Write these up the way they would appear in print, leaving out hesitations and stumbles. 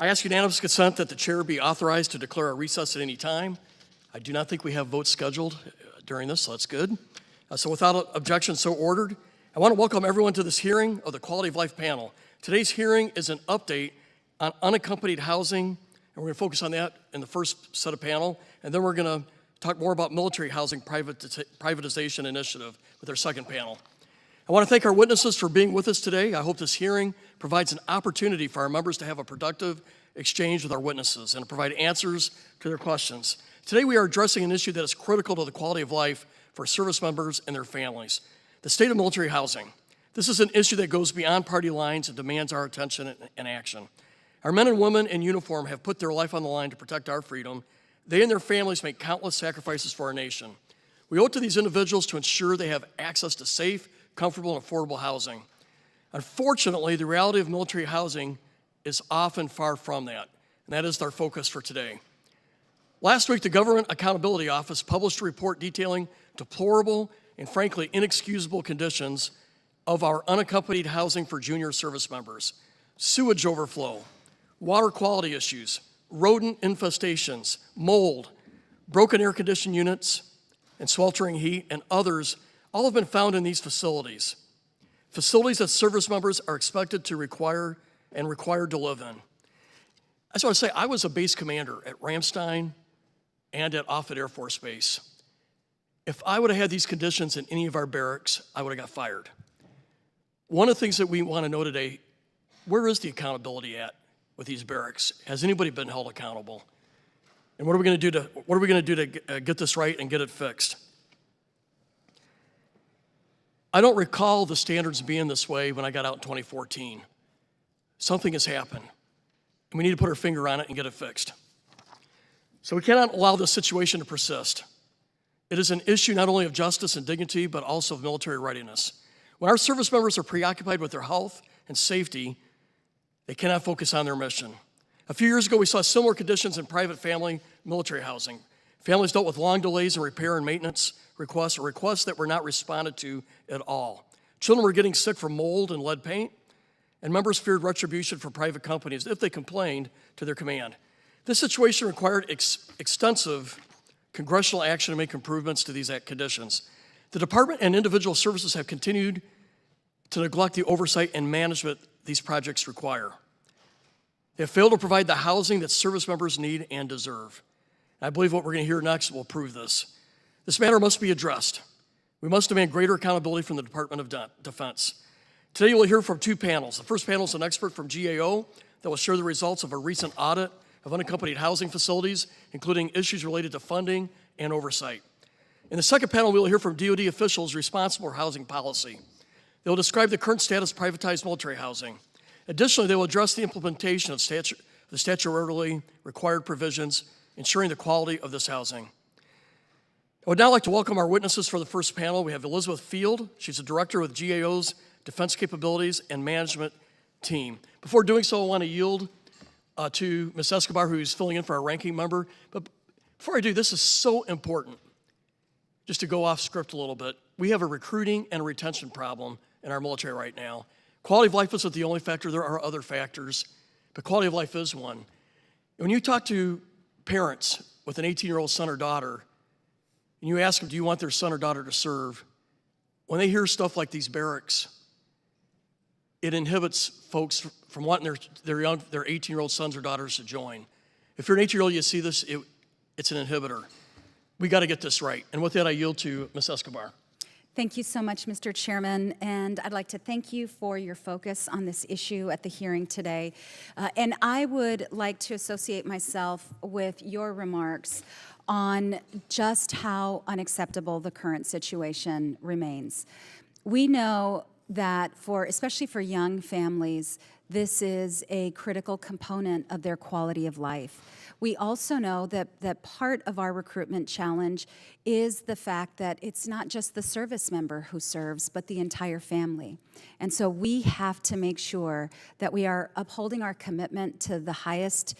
I ask unanimous consent that the chair be authorized to declare a recess at any time. I do not think we have votes scheduled during this, so that's good. So without objection, so ordered. I want to welcome everyone to this hearing of the Quality of Life panel. Today's hearing is an update on unaccompanied housing, and we're going to focus on that in the first set of panel, and then we're going to talk more about military housing privatization initiative with our second panel. I want to thank our witnesses for being with us today. I hope this hearing provides an opportunity for our members to have a productive exchange with our witnesses and to provide answers to their questions. Today we are addressing an issue that is critical to the quality of life for service members and their families, the state of military housing. This is an issue that goes beyond party lines and demands our attention and action. Our men and women in uniform have put their life on the line to protect our freedom. They and their families make countless sacrifices for our nation. We owe it to these individuals to ensure they have access to safe, comfortable, and affordable housing. Unfortunately, the reality of military housing is often far from that, and that is our focus for today. Last week, the Government Accountability Office published a report detailing deplorable and frankly inexcusable conditions of our unaccompanied housing for junior service members. Sewage overflow, water quality issues, rodent infestations, mold, broken air conditioning units, and sweltering heat, and others all have been found in these facilities. Facilities that service members are expected to required to live in. I just want to say, I was a base commander at Ramstein and at Offutt Air Force Base. If I would have had these conditions in any of our barracks, I would have got fired. One of the things that we want to know today, where is the accountability at with these barracks? Has anybody been held accountable? And what are we going to do to get this right and get it fixed? I don't recall the standards being this way when I got out in 2014. Something has happened, and we need to put our finger on it and get it fixed. So we cannot allow this situation to persist. It is an issue not only of justice and dignity, but also of military readiness. When our service members are preoccupied with their health and safety, they cannot focus on their mission. A few years ago, we saw similar conditions in private family military housing. Families dealt with long delays in repair and maintenance requests, or requests that were not responded to at all. Children were getting sick from mold and lead paint, and members feared retribution from private companies if they complained to their command. This situation required extensive congressional action to make improvements to these conditions. The department and individual services have continued to neglect the oversight and management these projects require. They have failed to provide the housing that service members need and deserve. I believe what we're going to hear next will prove this. This matter must be addressed. We must demand greater accountability from the Department of Defense. Today you will hear from two panels. The first panel is an expert from GAO that will share the results of a recent audit of unaccompanied housing facilities, including issues related to funding and oversight. In the second panel, we will hear from DoD officials responsible for housing policy. They will describe the current status of privatized military housing. Additionally, they will address the implementation of the statutorily required provisions, ensuring the quality of this housing. I would now like to welcome our witnesses for the first panel. We have Elizabeth Field. She's a director with GAO's Defense Capabilities and Management team. Before doing so, I want to yield to Ms. Escobar, who's filling in for our ranking member. But before I do, this is so important. Just to go off script a little bit, we have a recruiting and retention problem in our military right now. Quality of life isn't the only factor. There are other factors, but quality of life is one. When you talk to parents with an 18-year-old son or daughter, and you ask them, do you want their son or daughter to serve? When they hear stuff like these barracks, it inhibits folks from wanting their 18-year-old sons or daughters to join. If you're an 18-year-old, you see this, it's an inhibitor. We got to get this right. And with that, I yield to Ms. Escobar. Thank you so much, Mr. Chairman, and I'd like to thank you for your focus on this issue at the hearing today. And I would like to associate myself with your remarks on just how unacceptable the current situation remains. We know that especially for young families, this is a critical component of their quality of life. We also know that part of our recruitment challenge is the fact that it's not just the service member who serves, but the entire family. And so we have to make sure that we are upholding our commitment to the highest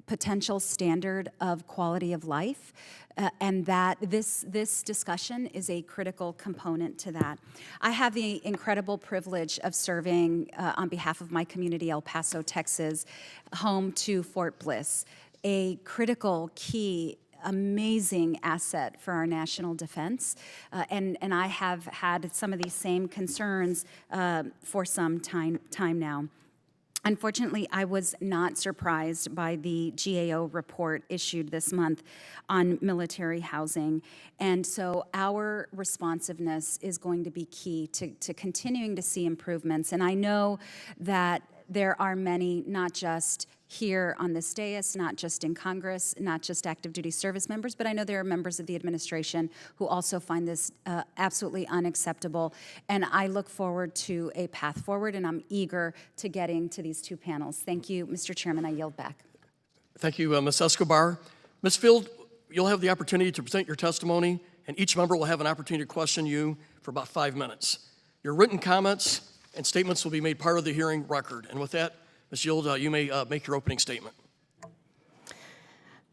potential standard of quality of life, and that this discussion is a critical component to that. I have the incredible privilege of serving on behalf of my community, El Paso, Texas, home to Fort Bliss, a critical, key, amazing asset for our national defense. And I have had some of these same concerns for some time now. Unfortunately, I was not surprised by the GAO report issued this month on military housing. And so our responsiveness is going to be key to continuing to see improvements. And I know that there are many, not just here on this dais, not just in Congress, not just active duty service members, but I know there are members of the administration who also find this absolutely unacceptable. And I look forward to a path forward, and I'm eager to getting to these two panels. Thank you, Mr. Chairman. I yield back. Thank you, Ms. Escobar. Ms. Field, you'll have the opportunity to present your testimony, and each member will have an opportunity to question you for about 5 minutes. Your written comments and statements will be made part of the hearing record. And with that, Ms. Yield, you may make your opening statement.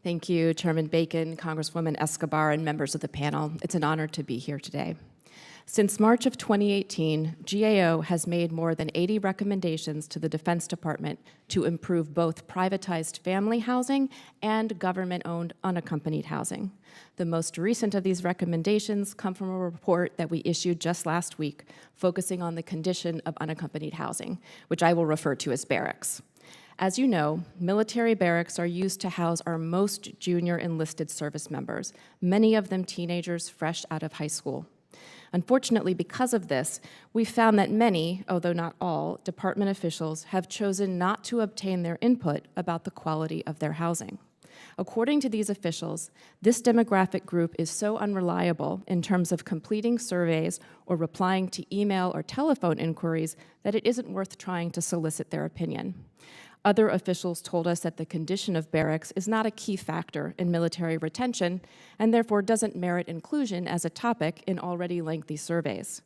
Thank you, Chairman Bacon, Congresswoman Escobar, and members of the panel. It's an honor to be here today. Since March of 2018, GAO has made more than 80 recommendations to the Defense Department to improve both privatized family housing and government-owned unaccompanied housing. The most recent of these recommendations come from a report that we issued just last week, focusing on the condition of unaccompanied housing, which I will refer to as barracks. As you know, military barracks are used to house our most junior enlisted service members, many of them teenagers fresh out of high school. Unfortunately, because of this, we found that many, although not all, department officials have chosen not to obtain their input about the quality of their housing. According to these officials, this demographic group is so unreliable in terms of completing surveys or replying to email or telephone inquiries that it isn't worth trying to solicit their opinion. Other officials told us that the condition of barracks is not a key factor in military retention and therefore doesn't merit inclusion as a topic in already lengthy surveys.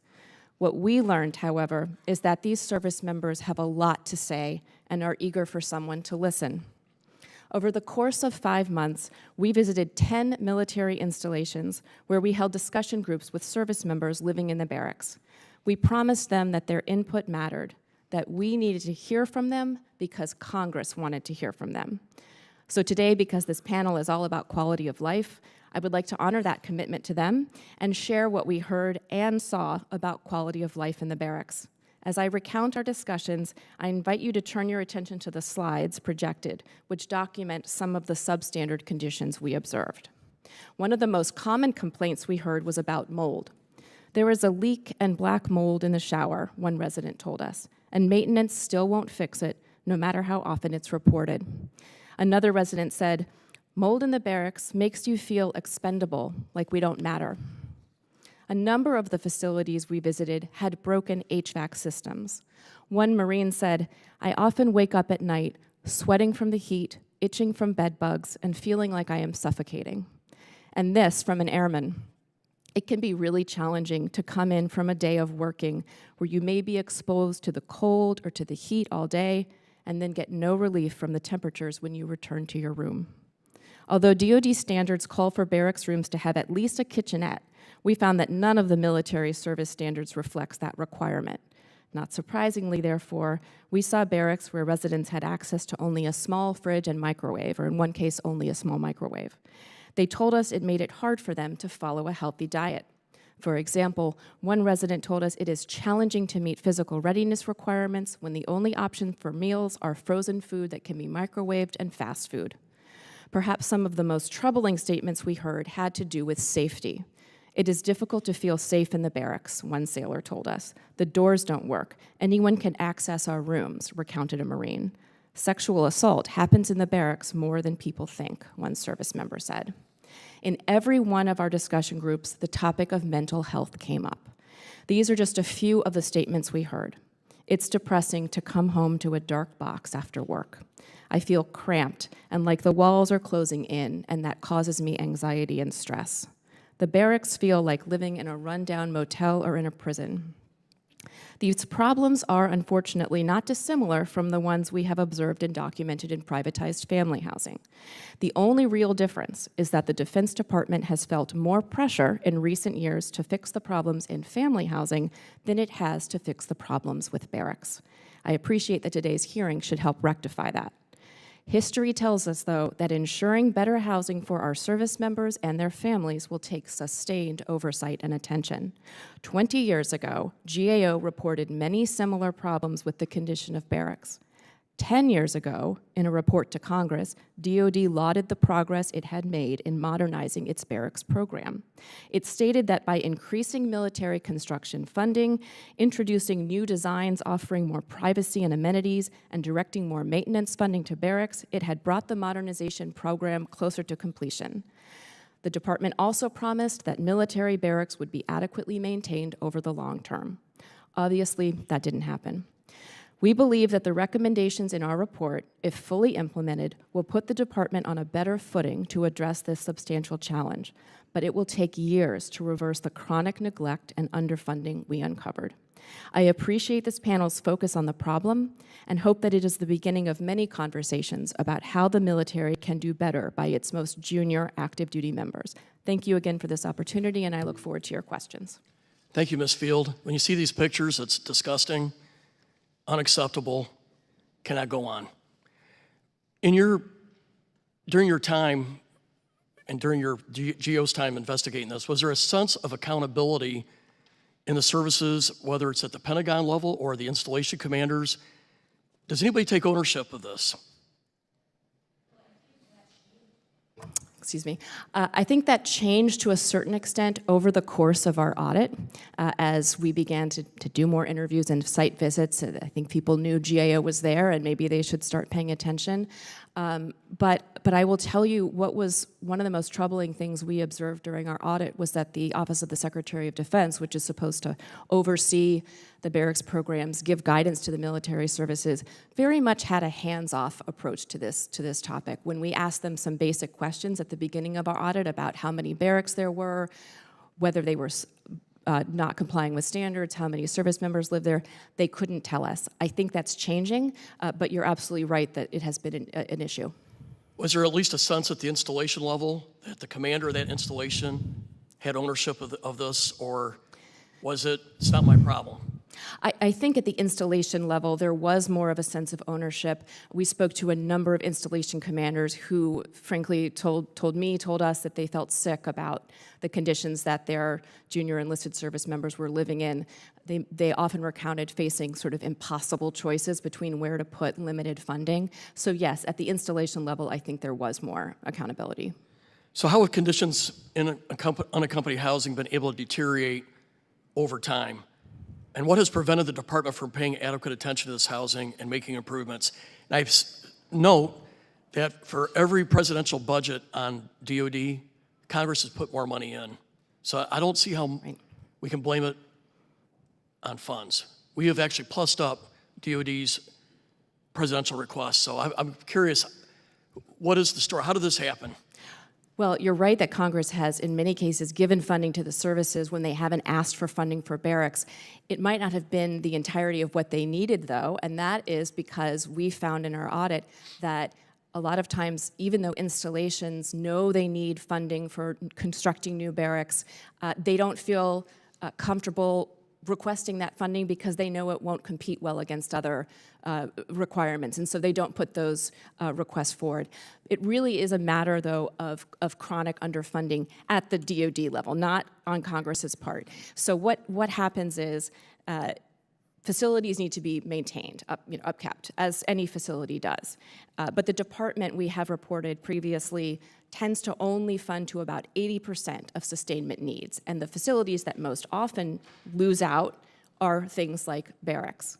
What we learned, however, is that these service members have a lot to say and are eager for someone to listen. Over the course of 5 months, we visited 10 military installations where we held discussion groups with service members living in the barracks. We promised them that their input mattered, that we needed to hear from them because Congress wanted to hear from them. So today, because this panel is all about quality of life, I would like to honor that commitment to them and share what we heard and saw about quality of life in the barracks. As I recount our discussions, I invite you to turn your attention to the slides projected, which document some of the substandard conditions we observed. One of the most common complaints we heard was about mold. There is a leak and black mold in the shower, one resident told us, and maintenance still won't fix it, no matter how often it's reported. Another resident said, mold in the barracks makes you feel expendable, like we don't matter. A number of the facilities we visited had broken HVAC systems. One Marine said, I often wake up at night, sweating from the heat, itching from bed bugs, and feeling like I am suffocating. And this from an airman. It can be really challenging to come in from a day of working where you may be exposed to the cold or to the heat all day and then get no relief from the temperatures when you return to your room. Although DoD standards call for barracks rooms to have at least a kitchenette, we found that none of the military service standards reflects that requirement. Not surprisingly, therefore, we saw barracks where residents had access to only a small fridge and microwave, or in one case, only a small microwave. They told us it made it hard for them to follow a healthy diet. For example, one resident told us it is challenging to meet physical readiness requirements when the only option for meals are frozen food that can be microwaved and fast food. Perhaps some of the most troubling statements we heard had to do with safety. It is difficult to feel safe in the barracks, one sailor told us. The doors don't work. Anyone can access our rooms, recounted a Marine. Sexual assault happens in the barracks more than people think, one service member said. In every one of our discussion groups, the topic of mental health came up. These are just a few of the statements we heard. It's depressing to come home to a dark box after work. I feel cramped and like the walls are closing in, and that causes me anxiety and stress. The barracks feel like living in a rundown motel or in a prison. These problems are unfortunately not dissimilar from the ones we have observed and documented in privatized family housing. The only real difference is that the Defense Department has felt more pressure in recent years to fix the problems in family housing than it has to fix the problems with barracks. I appreciate that today's hearing should help rectify that. History tells us, though, that ensuring better housing for our service members and their families will take sustained oversight and attention. 20 years ago, GAO reported many similar problems with the condition of barracks. 10 years ago, in a report to Congress, DoD lauded the progress it had made in modernizing its barracks program. It stated that by increasing military construction funding, introducing new designs offering more privacy and amenities, and directing more maintenance funding to barracks, it had brought the modernization program closer to completion. The department also promised that military barracks would be adequately maintained over the long term. Obviously, that didn't happen. We believe that the recommendations in our report, if fully implemented, will put the department on a better footing to address this substantial challenge, but it will take years to reverse the chronic neglect and underfunding we uncovered. I appreciate this panel's focus on the problem and hope that it is the beginning of many conversations about how the military can do better by its most junior active duty members. Thank you again for this opportunity, and I look forward to your questions. Thank you, Ms. Field. When you see these pictures, it's disgusting, unacceptable, cannot go on. During your time and during your GO's time investigating this, was there a sense of accountability in the services, whether it's at the Pentagon level or the installation commanders? Does anybody take ownership of this? Excuse me. I think that changed to a certain extent over the course of our audit as we began to do more interviews and site visits. I think people knew GAO was there and maybe they should start paying attention. But I will tell you what was one of the most troubling things we observed during our audit was that the Office of the Secretary of Defense, which is supposed to oversee the barracks programs, give guidance to the military services, very much had a hands-off approach to this topic. When we asked them some basic questions at the beginning of our audit about how many barracks there were, whether they were not complying with standards, how many service members live there, they couldn't tell us. I think that's changing, but you're absolutely right that it has been an issue. Was there at least a sense at the installation level that the commander of that installation had ownership of this, or was it's not my problem? I think at the installation level, there was more of a sense of ownership. We spoke to a number of installation commanders who, frankly, told us that they felt sick about the conditions that their junior enlisted service members were living in. They often recounted facing sort of impossible choices between where to put limited funding. So yes, at the installation level, I think there was more accountability. So how have conditions in unaccompanied housing been able to deteriorate over time? And what has prevented the department from paying adequate attention to this housing and making improvements? And I note that for every presidential budget on DoD, Congress has put more money in. So I don't see how we can blame it on funds. We have actually plussed up DoD's presidential requests. So I'm curious, what is the story? How did this happen? Well, you're right that Congress has, in many cases, given funding to the services when they haven't asked for funding for barracks. It might not have been the entirety of what they needed, though, and that is because we found in our audit that a lot of times, even though installations know they need funding for constructing new barracks, they don't feel comfortable requesting that funding because they know it won't compete well against other requirements, and so they don't put those requests forward. It really is a matter, though, of chronic underfunding at the DoD level, not on Congress's part. So what happens is facilities need to be maintained, upkept, as any facility does. But the department, we have reported previously, tends to only fund to about 80% of sustainment needs. And the facilities that most often lose out are things like barracks.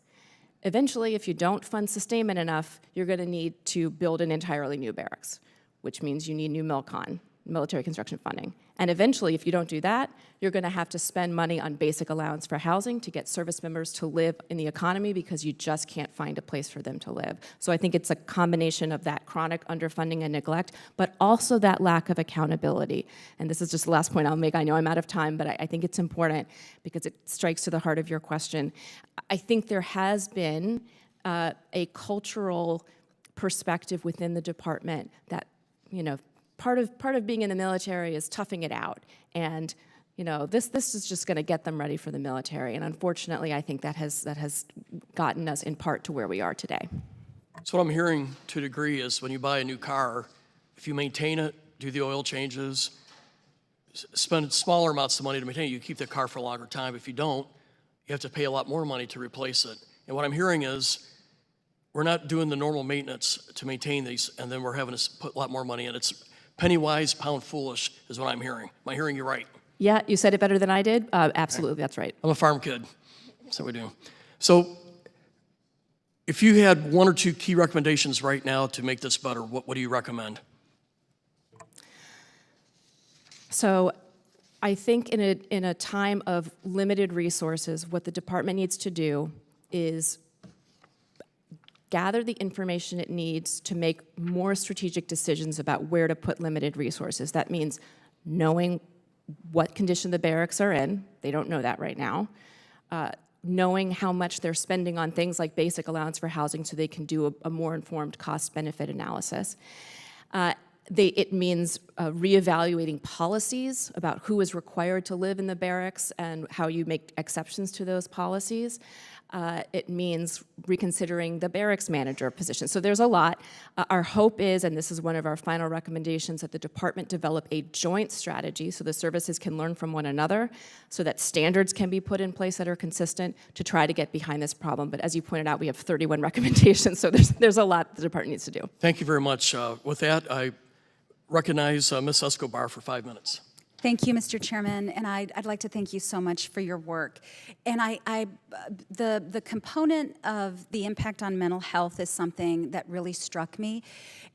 Eventually, if you don't fund sustainment enough, you're going to need to build an entirely new barracks, which means you need new milcon, military construction funding. And eventually, if you don't do that, you're going to have to spend money on basic allowance for housing to get service members to live in the economy because you just can't find a place for them to live. So I think it's a combination of that chronic underfunding and neglect, but also that lack of accountability. And this is just the last point I'll make. I know I'm out of time, but I think it's important because it strikes to the heart of your question. I think there has been a cultural perspective within the department that, part of being in the military is toughing it out, and this is just going to get them ready for the military. And unfortunately, I think that has gotten us in part to where we are today. So what I'm hearing to a degree is when you buy a new car, if you maintain it, do the oil changes, spend smaller amounts of money to maintain it, you keep the car for a longer time. If you don't, you have to pay a lot more money to replace it. And what I'm hearing is we're not doing the normal maintenance to maintain these, and then we're having to put a lot more money in. It's penny wise, pound foolish is what I'm hearing. Am I hearing you right? Yeah, you said it better than I did. Absolutely, Okay. That's right. I'm a farm kid. That's what we do. So if you had one or two key recommendations right now to make this better, what do you recommend? So I think in a time of limited resources, what the department needs to do is gather the information it needs to make more strategic decisions about where to put limited resources. That means knowing what condition the barracks are in. They don't know that right now. Knowing how much they're spending on things like basic allowance for housing so they can do a more informed cost-benefit analysis. It means reevaluating policies about who is required to live in the barracks and how you make exceptions to those policies. It means reconsidering the barracks manager position. So there's a lot. Our hope is, and this is one of our final recommendations, that the department develop a joint strategy so the services can learn from one another, so that standards can be put in place that are consistent to try to get behind this problem. But as you pointed out, we have 31 recommendations, so there's a lot the department needs to do. Thank you very much. With that, I recognize Ms. Escobar for 5 minutes. Thank you, Mr. Chairman, and I'd like to thank you so much for your work. And the component of the impact on mental health is something that really struck me,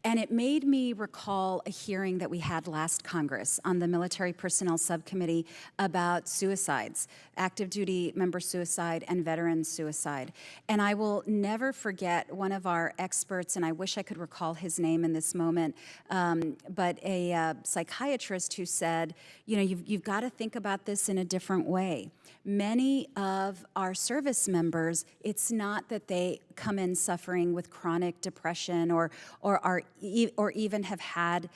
and it made me recall a hearing that we had last Congress on the Military Personnel Subcommittee about suicides, active duty member suicide and veteran suicide. And I will never forget one of our experts, and I wish I could recall his name in this moment, but a psychiatrist who said, you've got to think about this in a different way. Many of our service members, it's not that they come in suffering with chronic depression or even have had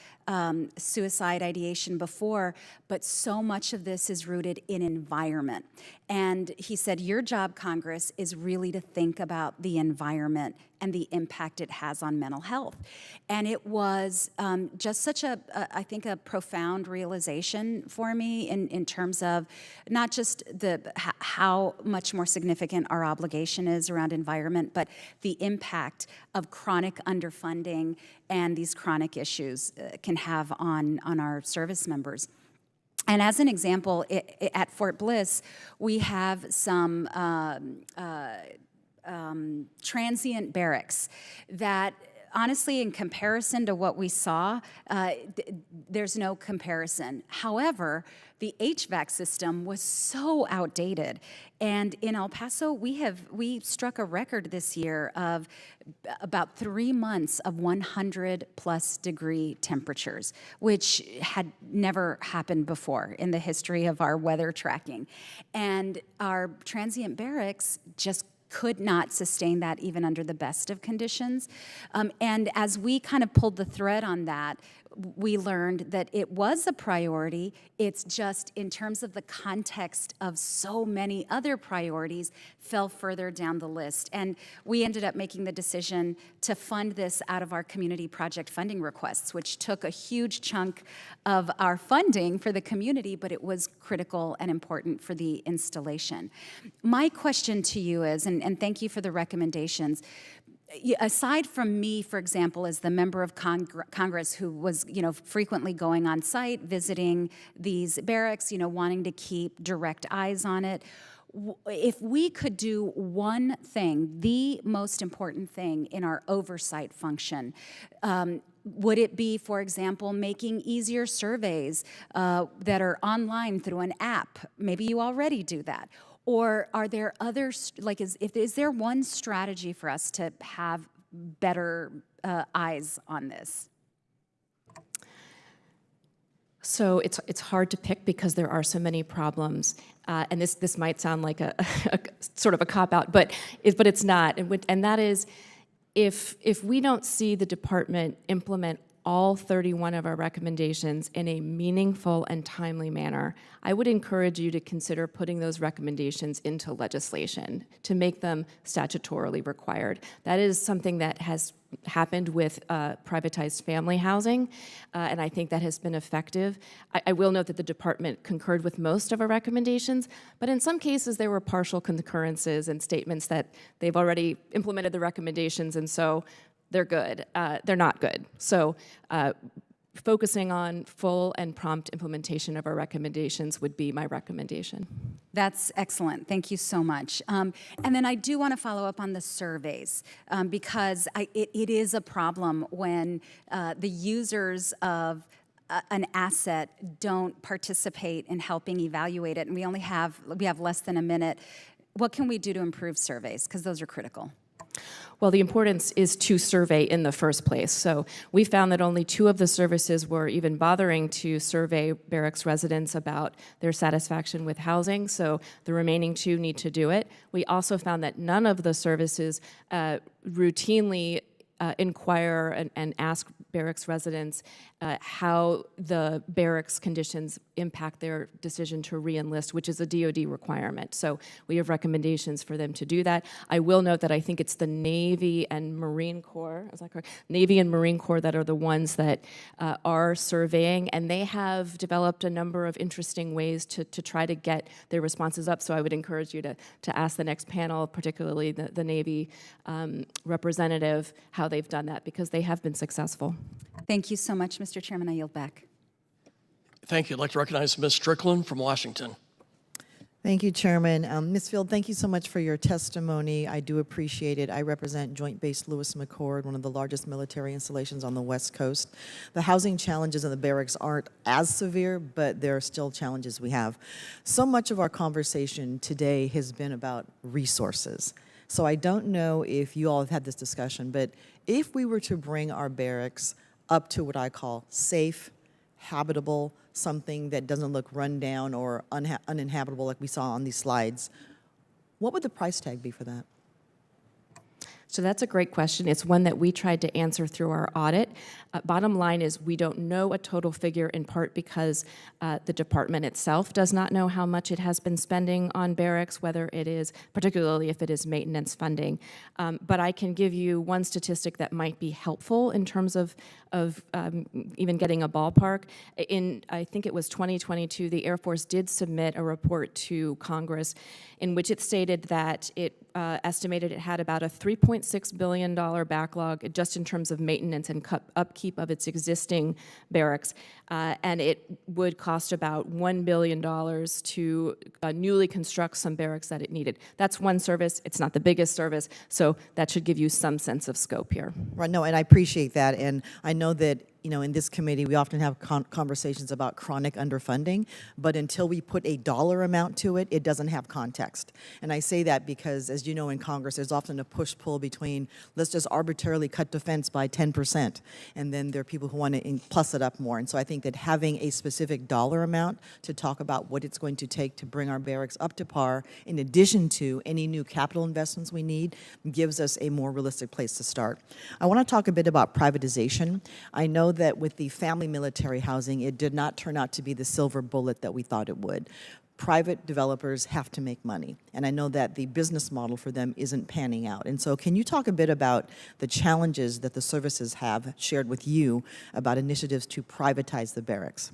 suicide ideation before, but so much of this is rooted in environment. And he said, your job, Congress, is really to think about the environment and the impact it has on mental health. And it was just such I think, a profound realization for me in terms of not just how much more significant our obligation is around environment, but the impact of chronic underfunding and these chronic issues can have on our service members. And as an example, at Fort Bliss, we have some transient barracks that, honestly, in comparison to what we saw, there's no comparison. However, the HVAC system was so outdated. And in El Paso, we struck a record this year of about 3 months of 100+ degree temperatures, which had never happened before in the history of our weather tracking. And our transient barracks just could not sustain that even under the best of conditions. And as we kind of pulled the thread on that, we learned that it was a priority. It's just in terms of the context of so many other priorities fell further down the list. And we ended up making the decision to fund this out of our community project funding requests, which took a huge chunk of our funding for the community, but it was critical and important for the installation. My question to you is, and thank you for the recommendations, aside from me, for example, as the member of Congress who was, frequently going on site, visiting these barracks, wanting to keep direct eyes on it, if we could do one thing, the most important thing in our oversight function, Would it be, for example, making easier surveys that are online through an app? Maybe you already do that. Or are there other, like, is there one strategy for us to have better eyes on this? So it's hard to pick because there are so many problems, and this might sound like a sort of a cop-out, but it's not, and that is, if we don't see the department implement all 31 of our recommendations in a meaningful and timely manner, I would encourage you to consider putting those recommendations into legislation to make them statutorily required. That is something that has happened with privatized family housing, and I think that has been effective. I will note that the department concurred with most of our recommendations, but in some cases there were partial concurrences and statements that they've already implemented the recommendations, and so they're good. They're not good. So focusing on full and prompt implementation of our recommendations would be my recommendation. That's excellent. Thank you so much. And then I do want to follow up on the surveys because it is a problem when the users of an asset don't participate in helping evaluate it, and we have less than a minute. What can we do to improve surveys? Because those are critical. Well, the importance is to survey in the first place. So we found that only 2 of the services were even bothering to survey Barracks residents about their satisfaction with housing, so the remaining 2 need to do it. We also found that none of the services routinely inquire and ask Barracks residents how the Barracks conditions impact their decision to re-enlist, which is a DoD requirement. So we have recommendations for them to do that. I will note that I think it's the Navy and Marine Corps, is that correct? Navy and Marine Corps that are the ones that are surveying, and they have developed a number of interesting ways to try to get their responses up. So I would encourage you to ask the next panel, particularly the Navy representative, how they've done that, because they have been successful. Thank you so much, Mr. Chairman. I yield back. Thank you. I'd like to recognize Ms. Strickland from Washington. Thank you, Chairman. Ms. Field, thank you so much for your testimony. I do appreciate it. I represent Joint Base Lewis McChord, one of the largest military installations on the West Coast. The housing challenges in the barracks aren't as severe, but there are still challenges we have. So much of our conversation today has been about resources. So I don't know if you all have had this discussion, but if we were to bring our barracks up to what I call safe, habitable, something that doesn't look run down or uninhabitable like we saw on these slides, what would the price tag be for that? So that's a great question. It's one that we tried to answer through our audit. Bottom line is we don't know a total figure, in part because the department itself does not know how much it has been spending on barracks, whether it is, particularly if it is maintenance funding. But I can give you one statistic that might be helpful in terms of even getting a ballpark. In, I think it was 2022, the Air Force did submit a report to Congress in which it stated that it estimated it had about a $3.6 billion backlog just in terms of maintenance and upkeep of its existing barracks, and it would cost about $1 billion to newly construct some barracks that it needed. That's one service. It's not the biggest service, so that should give you some sense of scope here. Right, no, and I appreciate that, and I know that in this committee, we often have conversations about chronic underfunding, but until we put a dollar amount to it, it doesn't have context. And I say that because, as you know, in Congress, there's often a push-pull between, let's just arbitrarily cut defense by 10%, and then there are people who want to plus it up more. And so I think that having a specific dollar amount to talk about what it's going to take to bring our barracks up to par, in addition to any new capital investments we need, gives us a more realistic place to start. I want to talk a bit about privatization. I know that with the family military housing, it did not turn out to be the silver bullet that we thought it would. Private developers have to make money, and I know that the business model for them isn't panning out. And so can you talk a bit about the challenges that the services have shared with you about initiatives to privatize the barracks?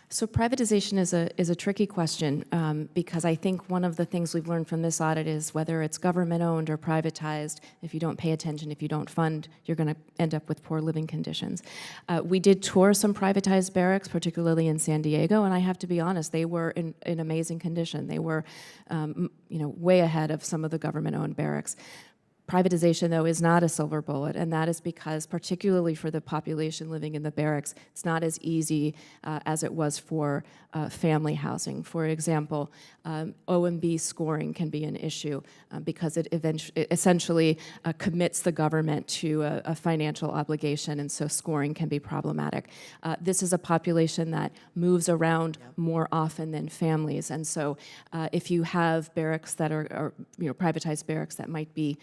So privatization is a tricky question because I think one of the things we've learned from this audit is whether it's government-owned or privatized, if you don't pay attention, if you don't fund, you're going to end up with poor living conditions. We did tour some privatized barracks, particularly in San Diego, and I have to be honest, they were in amazing condition. They were way ahead of some of the government-owned barracks. Privatization, though, is not a silver bullet, and that is because, particularly for the population living in the barracks, it's not as easy as it was for family housing. For example, OMB scoring can be an issue because it essentially commits the government to a financial obligation, and so scoring can be problematic. This is a population that moves around more often than families, and so if you have barracks that are privatized barracks that might be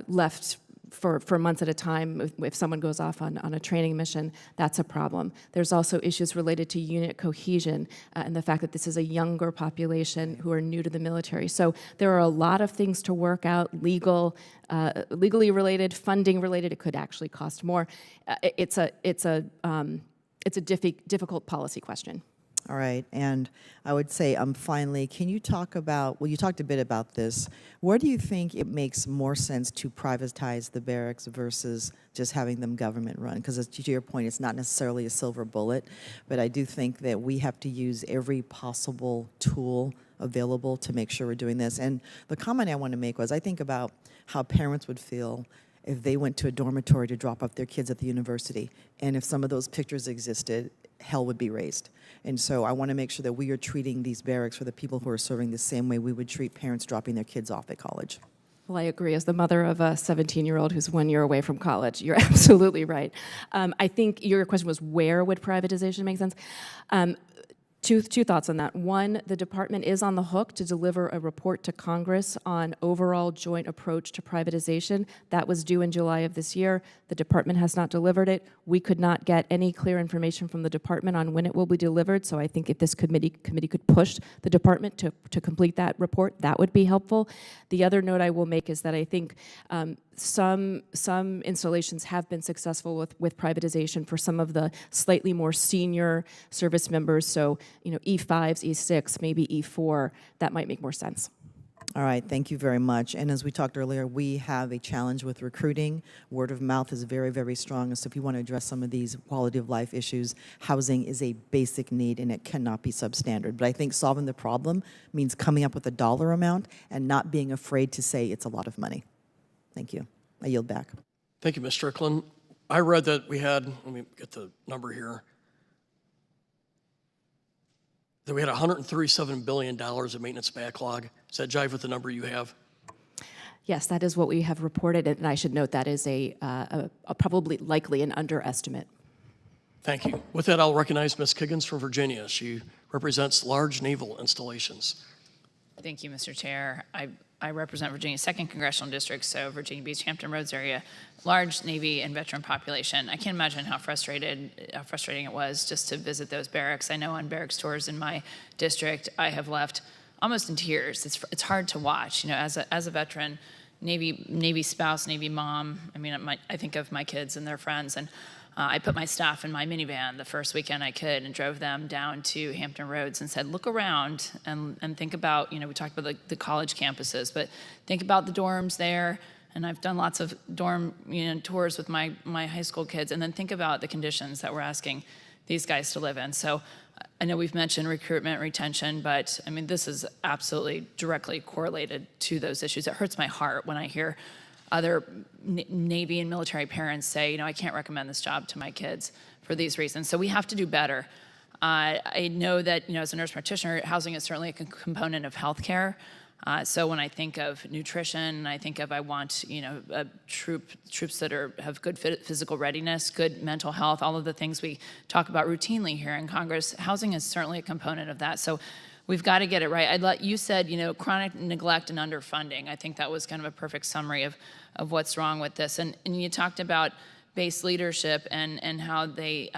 left for months at a time, if someone goes off on a training mission, that's a problem. There's also issues related to unit cohesion and the fact that this is a younger population who are new to the military. So there are a lot of things to work out, legally related, funding related. It could actually cost more. It's a difficult policy question. All right, and I would say, finally, can you talk about, well, you talked a bit about this. Where do you think it makes more sense to privatize the barracks versus just having them government run? Because to your point, it's not necessarily a silver bullet, but I do think that we have to use every possible tool available to make sure we're doing this. And the comment I want to make was, I think about how parents would feel if they went to a dormitory to drop off their kids at the university, and if some of those pictures existed, hell would be raised. And so I want to make sure that we are treating these barracks for the people who are serving the same way we would treat parents dropping their kids off at college. Well, I agree. As the mother of a 17-year-old who's 1 year away from college, you're absolutely right. I think your question was, where would privatization make sense? Two thoughts on that. One, the department is on the hook to deliver a report to Congress on overall joint approach to privatization. That was due in July of this year. The department has not delivered it. We could not get any clear information from the department on when it will be delivered, so I think if this committee could push the department to complete that report, that would be helpful. The other note I will make is that I think some installations have been successful with privatization for some of the slightly more senior service members, so E5s, E6, maybe E4, that might make more sense. All right, thank you very much. And as we talked earlier, we have a challenge with recruiting. Word of mouth is very, very strong. And so if you want to address some of these quality of life issues, housing is a basic need and it cannot be substandard. But I think solving the problem means coming up with a dollar amount and not being afraid to say it's a lot of money. Thank you. I yield back. Thank you, Ms. Strickland. I read that we had, let me get the number here, that we had $137 billion of maintenance backlog. Does that jive with the number you have? Yes, that is what we have reported, and I should note that is a probably likely an underestimate. Thank you. With that, I'll recognize Ms. Kiggins from Virginia. She represents large naval installations. Thank you, Mr. Chair. I represent Virginia's 2nd Congressional District, so Virginia Beach, Hampton Roads area, large Navy and veteran population. I can't imagine how frustrating it was just to visit those barracks. I know on barracks tours in my district, I have left almost in tears. It's hard to watch. As a veteran, Navy spouse, Navy mom. I mean, I think of my kids and their friends, and I put my staff in my minivan the first weekend I could and drove them down to Hampton Roads and said, look around and think about, we talked about the college campuses, but think about the dorms there. And I've done lots of dorm tours with my high school kids, and then think about the conditions that we're asking these guys to live in. So I know we've mentioned recruitment, retention, but I mean, this is absolutely directly correlated to those issues. It hurts my heart when I hear other Navy and military parents say, I can't recommend this job to my kids for these reasons. So we have to do better. I know that, as a nurse practitioner, housing is certainly a component of healthcare. So when I think of nutrition, I want, troops that have good physical readiness, good mental health, all of the things we talk about routinely here in Congress. Housing is certainly a component of that. So we've got to get it right. You said, chronic neglect and underfunding. I think that was kind of a perfect summary of what's wrong with this. And you talked about base leadership and how they,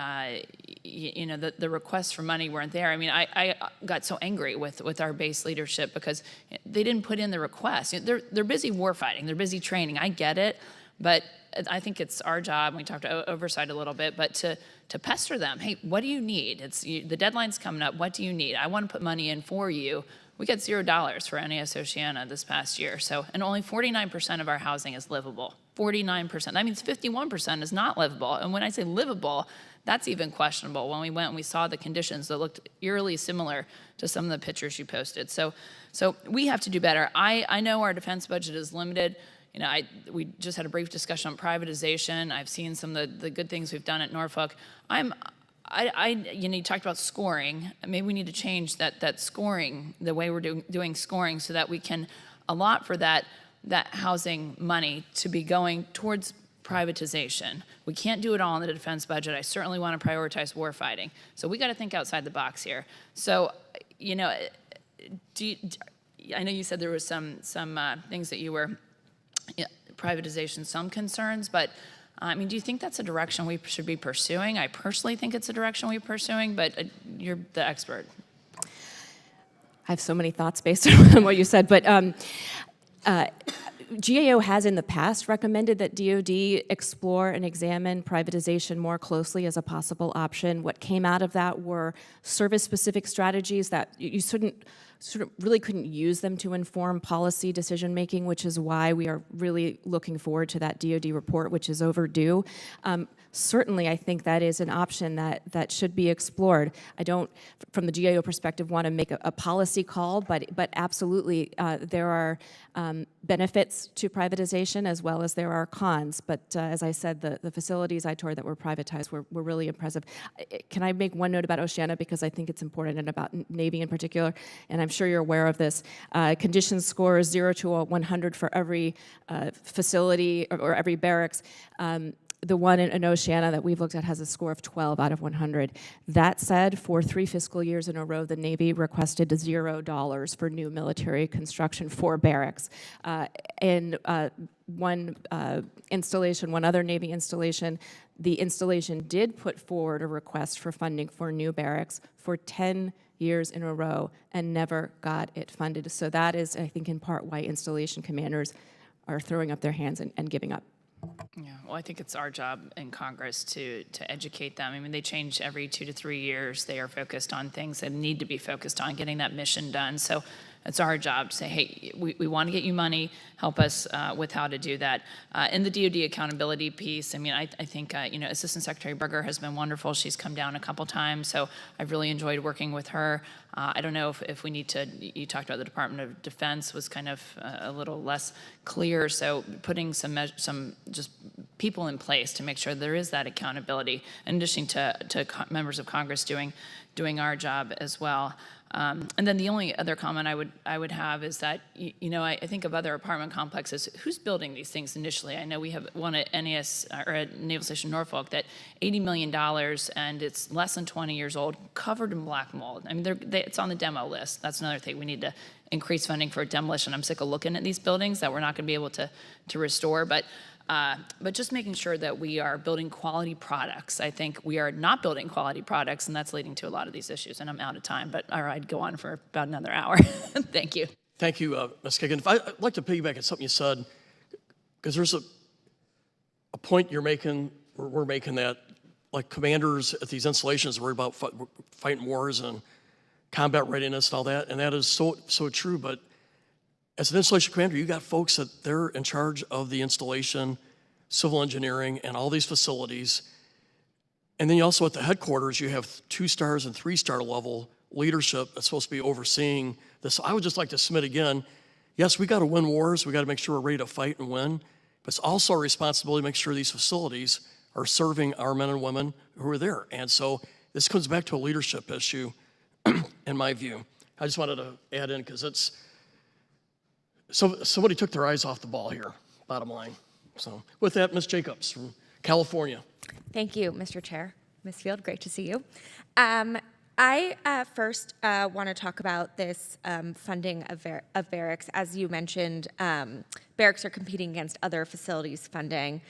the requests for money weren't there. I mean, I got so angry with our base leadership because they didn't put in the request. They're busy warfighting. They're busy training. I get it, but I think it's our job. We talked about oversight a little bit, but to pester them. Hey, what do you need? The deadline's coming up. What do you need? I want to put money in for you. We got $0 for NAS Oceana this past year. And only 49% of our housing is livable. 49%. That means 51% is not livable. And when I say livable, That's even questionable. When we went and we saw the conditions that looked eerily similar to some of the pictures you posted. So we have to do better. I know our defense budget is limited. You know, we just had a brief discussion on privatization. I've seen some of the good things we've done at Norfolk. You know, you talked about scoring. Maybe we need to change that scoring, the way we're doing scoring, so that we can allot for that housing money to be going towards privatization. We can't do it all in the defense budget. I certainly want to prioritize war fighting. So we got to think outside the box here. So, you know, I know you said there was some things that you were, privatization, some concerns, but I mean, do you think that's a direction we should be pursuing? I personally think it's a direction we're pursuing, but you're the expert. I have so many thoughts based on what you said, but GAO has in the past recommended that DoD explore and examine privatization more closely as a possible option. What came out of that were service-specific strategies that you really couldn't use them to inform policy decision-making, which is why we are really looking forward to that DoD report, which is overdue. Certainly, I think that is an option that should be explored. I don't, from the GAO perspective, want to make a policy call, but absolutely there are benefits to privatization as well as there are cons. But as I said, the facilities I toured that were privatized were really impressive. Can I make one note about Oceana, because I think it's important, and about Navy in particular, and I'm sure you're aware of this. Condition score is 0 to 100 for every facility or every barracks. The one in Oceana that we've looked at has a score of 12 out of 100. That said, for 3 fiscal years in a row, the Navy requested $0 for new military construction for barracks. In one installation, one other Navy installation, the installation did put forward a request for funding for new barracks for 10 years in a row and never got it funded. So that is, I think, in part why installation commanders are throwing up their hands and giving up. Yeah, well, I think it's our job in Congress to educate them. I mean, they change every 2 to 3 years. They are focused on things that need to be focused on, getting that mission done. So it's our job to say, hey, we want to get you money, help us with how to do that. In the DoD accountability piece, I mean, I think, you know, Assistant Secretary Berger has been wonderful. She's come down a couple times, so I've really enjoyed working with her. I don't know if we need to, you talked about the Department of Defense was kind of a little less clear, so putting some just people in place to make sure there is that accountability, in addition to members of Congress doing our job as well. And then the only other comment I would have is that, you know, I think of other apartment complexes. Who's building these things initially? I know we have one at NAS, or at Naval Station Norfolk, that $80 million, and it's less than 20 years old, covered in black mold. I mean, it's on the demo list. That's another thing. We need to increase funding for demolition. I'm sick of looking at these buildings that we're not going to be able to restore, but just making sure that we are building quality products. I think we are not building quality products, and that's leading to a lot of these issues. And I'm out of time, but I'd go on for about another hour. Thank you. Thank you, Ms. Kagan. I'd like to piggyback on something you said, because there's a point you're making, we're making, that like commanders at these installations worry about fighting wars and combat readiness and all that, and that is so true. But as an installation commander, you got folks that they're in charge of the installation, civil engineering, and all these facilities. And then you also, at the headquarters, you have 2-star and 3-star level leadership that's supposed to be overseeing this. I would just like to submit again, yes, we got to win wars. We got to make sure we're ready to fight and win. But it's also our responsibility to make sure these facilities are serving our men and women who are there. And so this comes back to a leadership issue, in my view. I just wanted to add in, because it's, so somebody took their eyes off the ball here, bottom line. So with that, Ms. Jacobs from California. Thank you, Mr. Chair. Ms. Field, great to see you. I first want to talk about this funding of Barracks. As you mentioned, Barracks are competing against other facilities funding.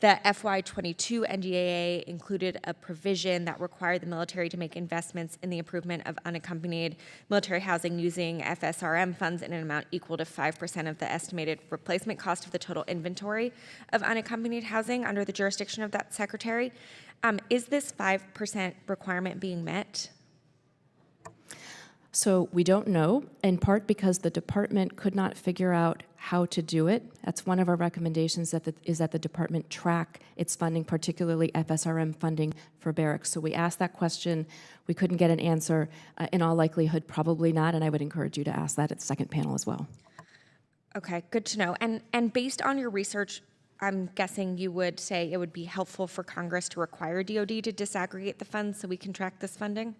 The FY22 NDAA included a provision that required the military to make investments in the improvement of unaccompanied military housing using FSRM funds in an amount equal to 5% of the estimated replacement cost of the total inventory of unaccompanied housing under the jurisdiction of that secretary. Is this 5% requirement being met? So we don't know, in part because the department could not figure out how to do it. That's one of our recommendations, is that the department track its funding, particularly FSRM funding for barracks. So we asked that question. We couldn't get an answer. In all likelihood, probably not, and I would encourage you to ask that at the second panel as well. Okay, good to know. And based on your research, I'm guessing you would say it would be helpful for Congress to require DoD to disaggregate the funds so we can track this funding?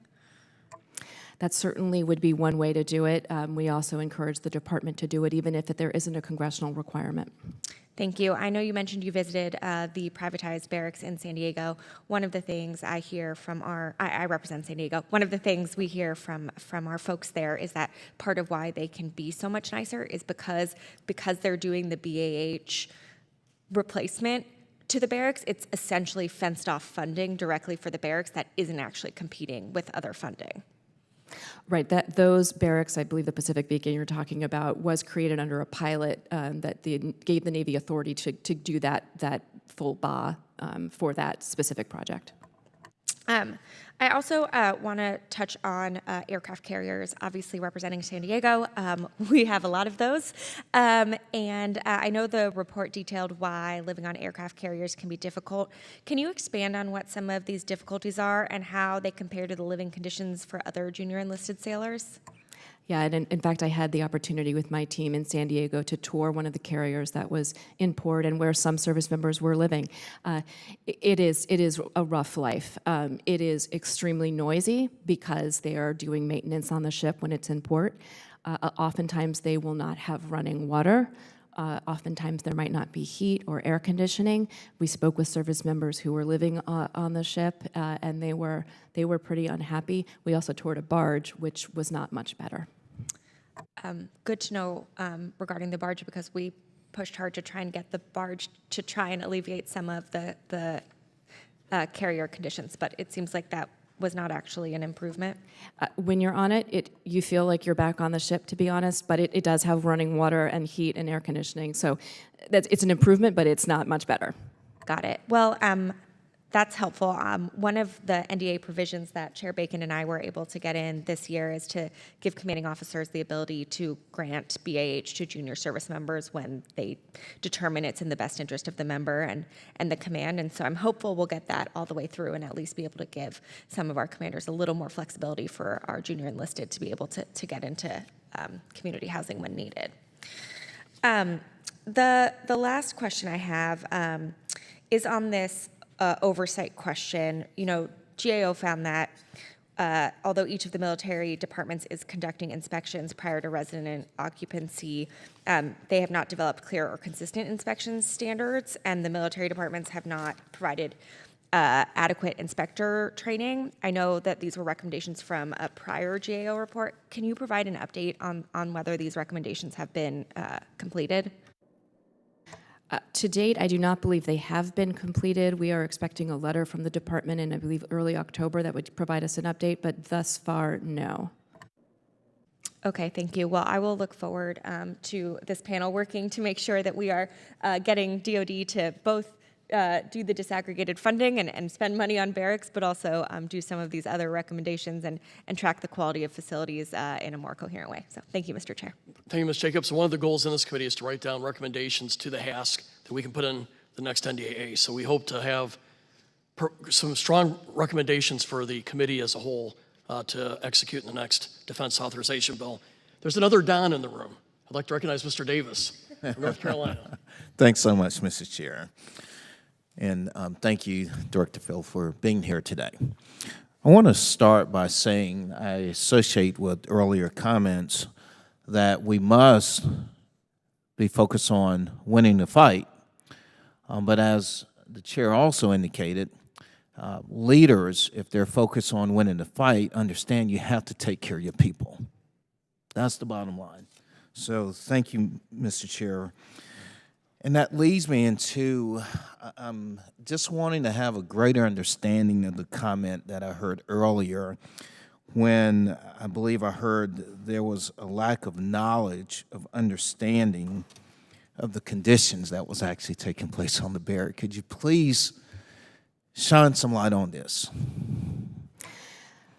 That certainly would be one way to do it. We also encourage the department to do it, even if there isn't a congressional requirement. Thank you. I know you mentioned you visited the privatized barracks in San Diego. One of the things I hear from I represent San Diego. One of the things we hear from our folks there is that part of why they can be so much nicer is because they're doing the BAH replacement to the barracks. It's essentially fenced off funding directly for the barracks that isn't actually competing with other funding. Right, those barracks, I believe the Pacific Beacon you're talking about, was created under a pilot that gave the Navy authority to do that full BA for that specific project. I also want to touch on aircraft carriers, obviously representing San Diego. We have a lot of those. And I know the report detailed why living on aircraft carriers can be difficult. Can you expand on what some of these difficulties are and how they compare to the living conditions for other junior enlisted sailors? Yeah, and in fact, I had the opportunity with my team in San Diego to tour one of the carriers that was in port and where some service members were living. It is a rough life. It is extremely noisy because they are doing maintenance on the ship when it's in port. Oftentimes, they will not have running water. Oftentimes, there might not be heat or air conditioning. We spoke with service members who were living on the ship, and they were pretty unhappy. We also toured a barge, which was not much better. Good to know regarding the barge, because we pushed hard to try and get the barge to try and alleviate some of the carrier conditions, but it seems like that was not actually an improvement. When you're on it, you feel like you're back on the ship, to be honest, but it does have running water and heat and air conditioning, so it's an improvement, but it's not much better. Got it. Well, that's helpful. One of the NDA provisions that Chair Bacon and I were able to get in this year is to give commanding officers the ability to grant BAH to junior service members when they determine it's in the best interest of the member and the command. And so I'm hopeful we'll get that all the way through and at least be able to give some of our commanders a little more flexibility for our junior enlisted to be able to get into community housing when needed. The last question I have is on this oversight question. You know, GAO found that although each of the military departments is conducting inspections prior to resident occupancy, they have not developed clear or consistent inspection standards, and the military departments have not provided adequate inspector training. I know that these were recommendations from a prior GAO report. Can you provide an update on whether these recommendations have been completed? To date, I do not believe they have been completed. We are expecting a letter from the department in, I believe, early October that would provide us an update, but thus far, no. Okay, thank you. Well, I will look forward to this panel working to make sure that we are getting DoD to both do the disaggregated funding and spend money on barracks, but also do some of these other recommendations and track the quality of facilities in a more coherent way. So thank you, Mr. Chair. Thank you, Ms. Jacobs. One of the goals in this committee is to write down recommendations to the HASC that we can put in the next NDAA. So we hope to have some strong recommendations for the committee as a whole to execute in the next defense authorization bill. There's another Don in the room. I'd like to recognize Mr. Davis from North Carolina. Thanks so much, Mrs. Chair. And thank you, Director Phil, for being here today. I want to start by saying I associate with earlier comments that we must be focused on winning the fight. But as the chair also indicated, leaders, if they're focused on winning the fight, understand you have to take care of your people. That's the bottom line. So thank you, Mr. Chair. And that leads me into just wanting to have a greater understanding of the comment that I heard earlier when I believe I heard there was a lack of knowledge, of understanding of the conditions that was actually taking place on the barrack. Could you please shine some light on this?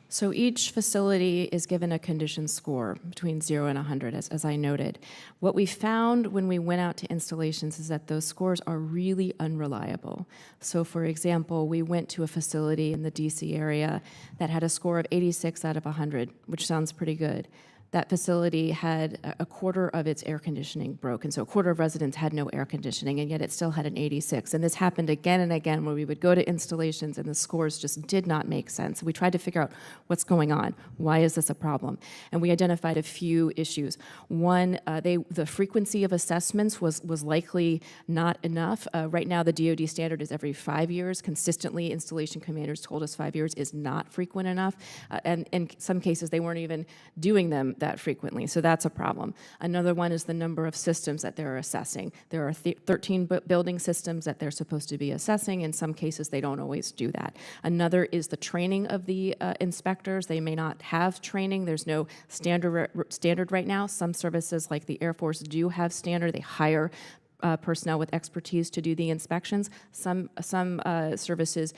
So each facility is given a condition score between 0 and 100, as I noted. What we found when we went out to installations is that those scores are really unreliable. So for example, we went to a facility in the DC area that had a score of 86 out of 100, which sounds pretty good. That facility had a quarter of its air conditioning broken, so a quarter of residents had no air conditioning, and yet it still had an 86. And this happened again and again where we would go to installations and the scores just did not make sense. We tried to figure out what's going on. Why is this a problem? And we identified a few issues. One, the frequency of assessments was likely not enough. Right now, the DoD standard is every 5 years. Consistently, installation commanders told us 5 years is not frequent enough. And in some cases, they weren't even doing them that frequently, so that's a problem. Another one is the number of systems that they're assessing. There are 13 building systems that they're supposed to be assessing. In some cases, they don't always do that. Another is the training of the inspectors. They may not have training. There's no standard right now. Some services, like the Air Force, do have standard. They hire personnel with expertise to do the inspections. Some services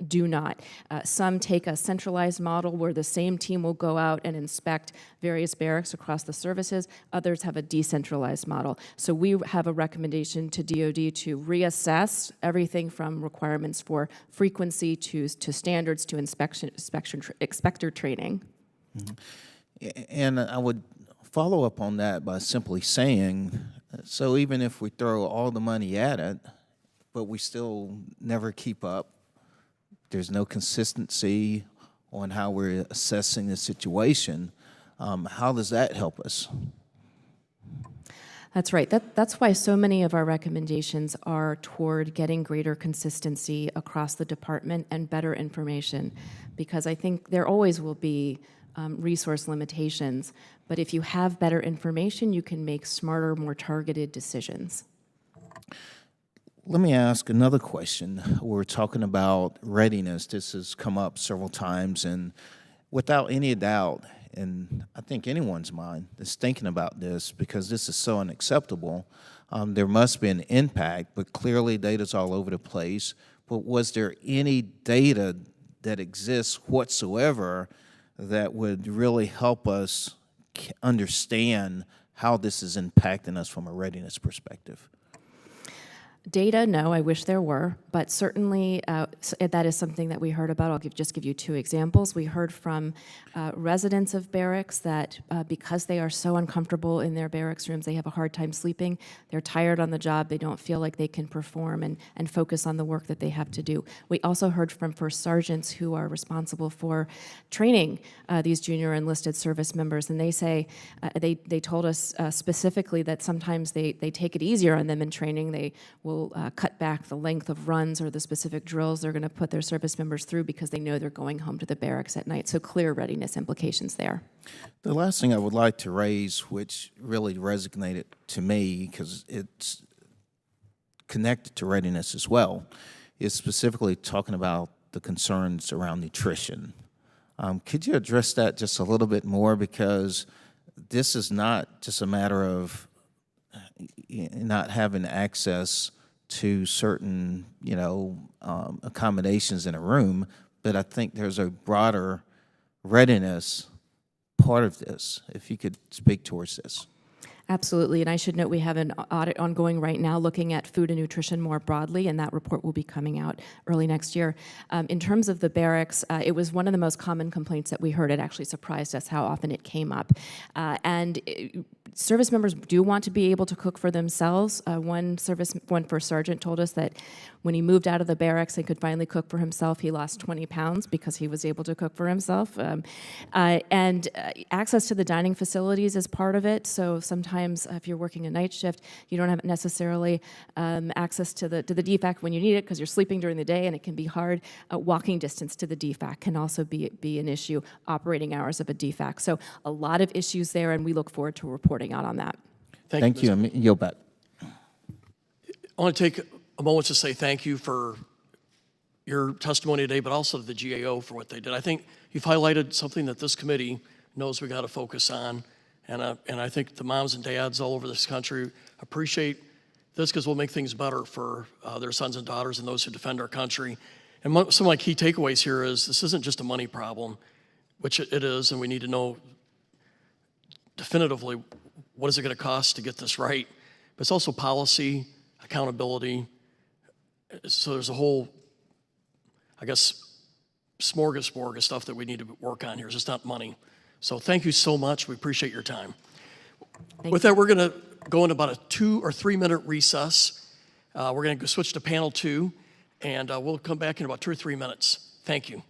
do not. Some take a centralized model where the same team will go out and inspect various barracks across the services. Others have a decentralized model. So we have a recommendation to DoD to reassess everything from requirements for frequency to standards to inspector training. Mm-hmm. And I would follow up on that by simply saying, so even if we throw all the money at it, but we still never keep up, there's no consistency on how we're assessing the situation, how does that help us? That's right. That's why so many of our recommendations are toward getting greater consistency across the department and better information, because I think there always will be resource limitations, but if you have better information, you can make smarter, more targeted decisions. Let me ask another question. We're talking about readiness. This has come up several times, and without any doubt, and I think anyone's mind is thinking about this because this is so unacceptable, there must be an impact, but clearly data's all over the place. But was there any data that exists whatsoever that would really help us understand how this is impacting us from a readiness perspective? Data, no, I wish there were, but certainly that is something that we heard about. I'll just give you two examples. We heard from residents of barracks that because they are so uncomfortable in their barracks rooms, they have a hard time sleeping. They're tired on the job. They don't feel like they can perform and focus on the work that they have to do. We also heard from first sergeants who are responsible for training these junior enlisted service members, and they say, they told us specifically that sometimes they take it easier on them in training. They will cut back the length of runs or the specific drills they're going to put their service members through because they know they're going home to the barracks at night. So clear readiness implications there. The last thing I would like to raise, which really resonated to me because it's connected to readiness as well, is specifically talking about the concerns around nutrition. Could you address that just a little bit more? Because this is not just a matter of not having access to certain, accommodations in a room, but I think there's a broader readiness part of this, if you could speak towards this. Absolutely, and I should note we have an audit ongoing right now looking at food and nutrition more broadly, and that report will be coming out early next year. In terms of the barracks, it was one of the most common complaints that we heard. It actually surprised us how often it came up. Service members do want to be able to cook for themselves. One first sergeant told us that when he moved out of the barracks and could finally cook for himself, he lost 20 pounds because he was able to cook for himself. Access to the dining facilities is part of it. So sometimes if you're working a night shift, you don't have necessarily access to the DFAC when you need it because you're sleeping during the day and it can be hard. Walking distance to the DFAC can also be an issue, operating hours of a DFAC. So a lot of issues there, and we look forward to reporting out on that. Thank you. Yield back. I want to take a moment to say thank you for your testimony today, but also to the GAO for what they did. I think you've highlighted something that this committee knows we got to focus on, and I think the moms and dads all over this country appreciate this because we'll make things better for their sons and daughters and those who defend our country. And some of my key takeaways here is this isn't just a money problem. which it is, and we need to know definitively what is it going to cost to get this right. But it's also policy, accountability. So there's a whole, I guess, smorgasbord of stuff that we need to work on here. It's just not money. So thank you so much. We appreciate your time. With that, we're going to go into about a 2 or 3 minute recess. We're going to switch to panel 2, and we'll come back in about 2 or 3 minutes. Thank you.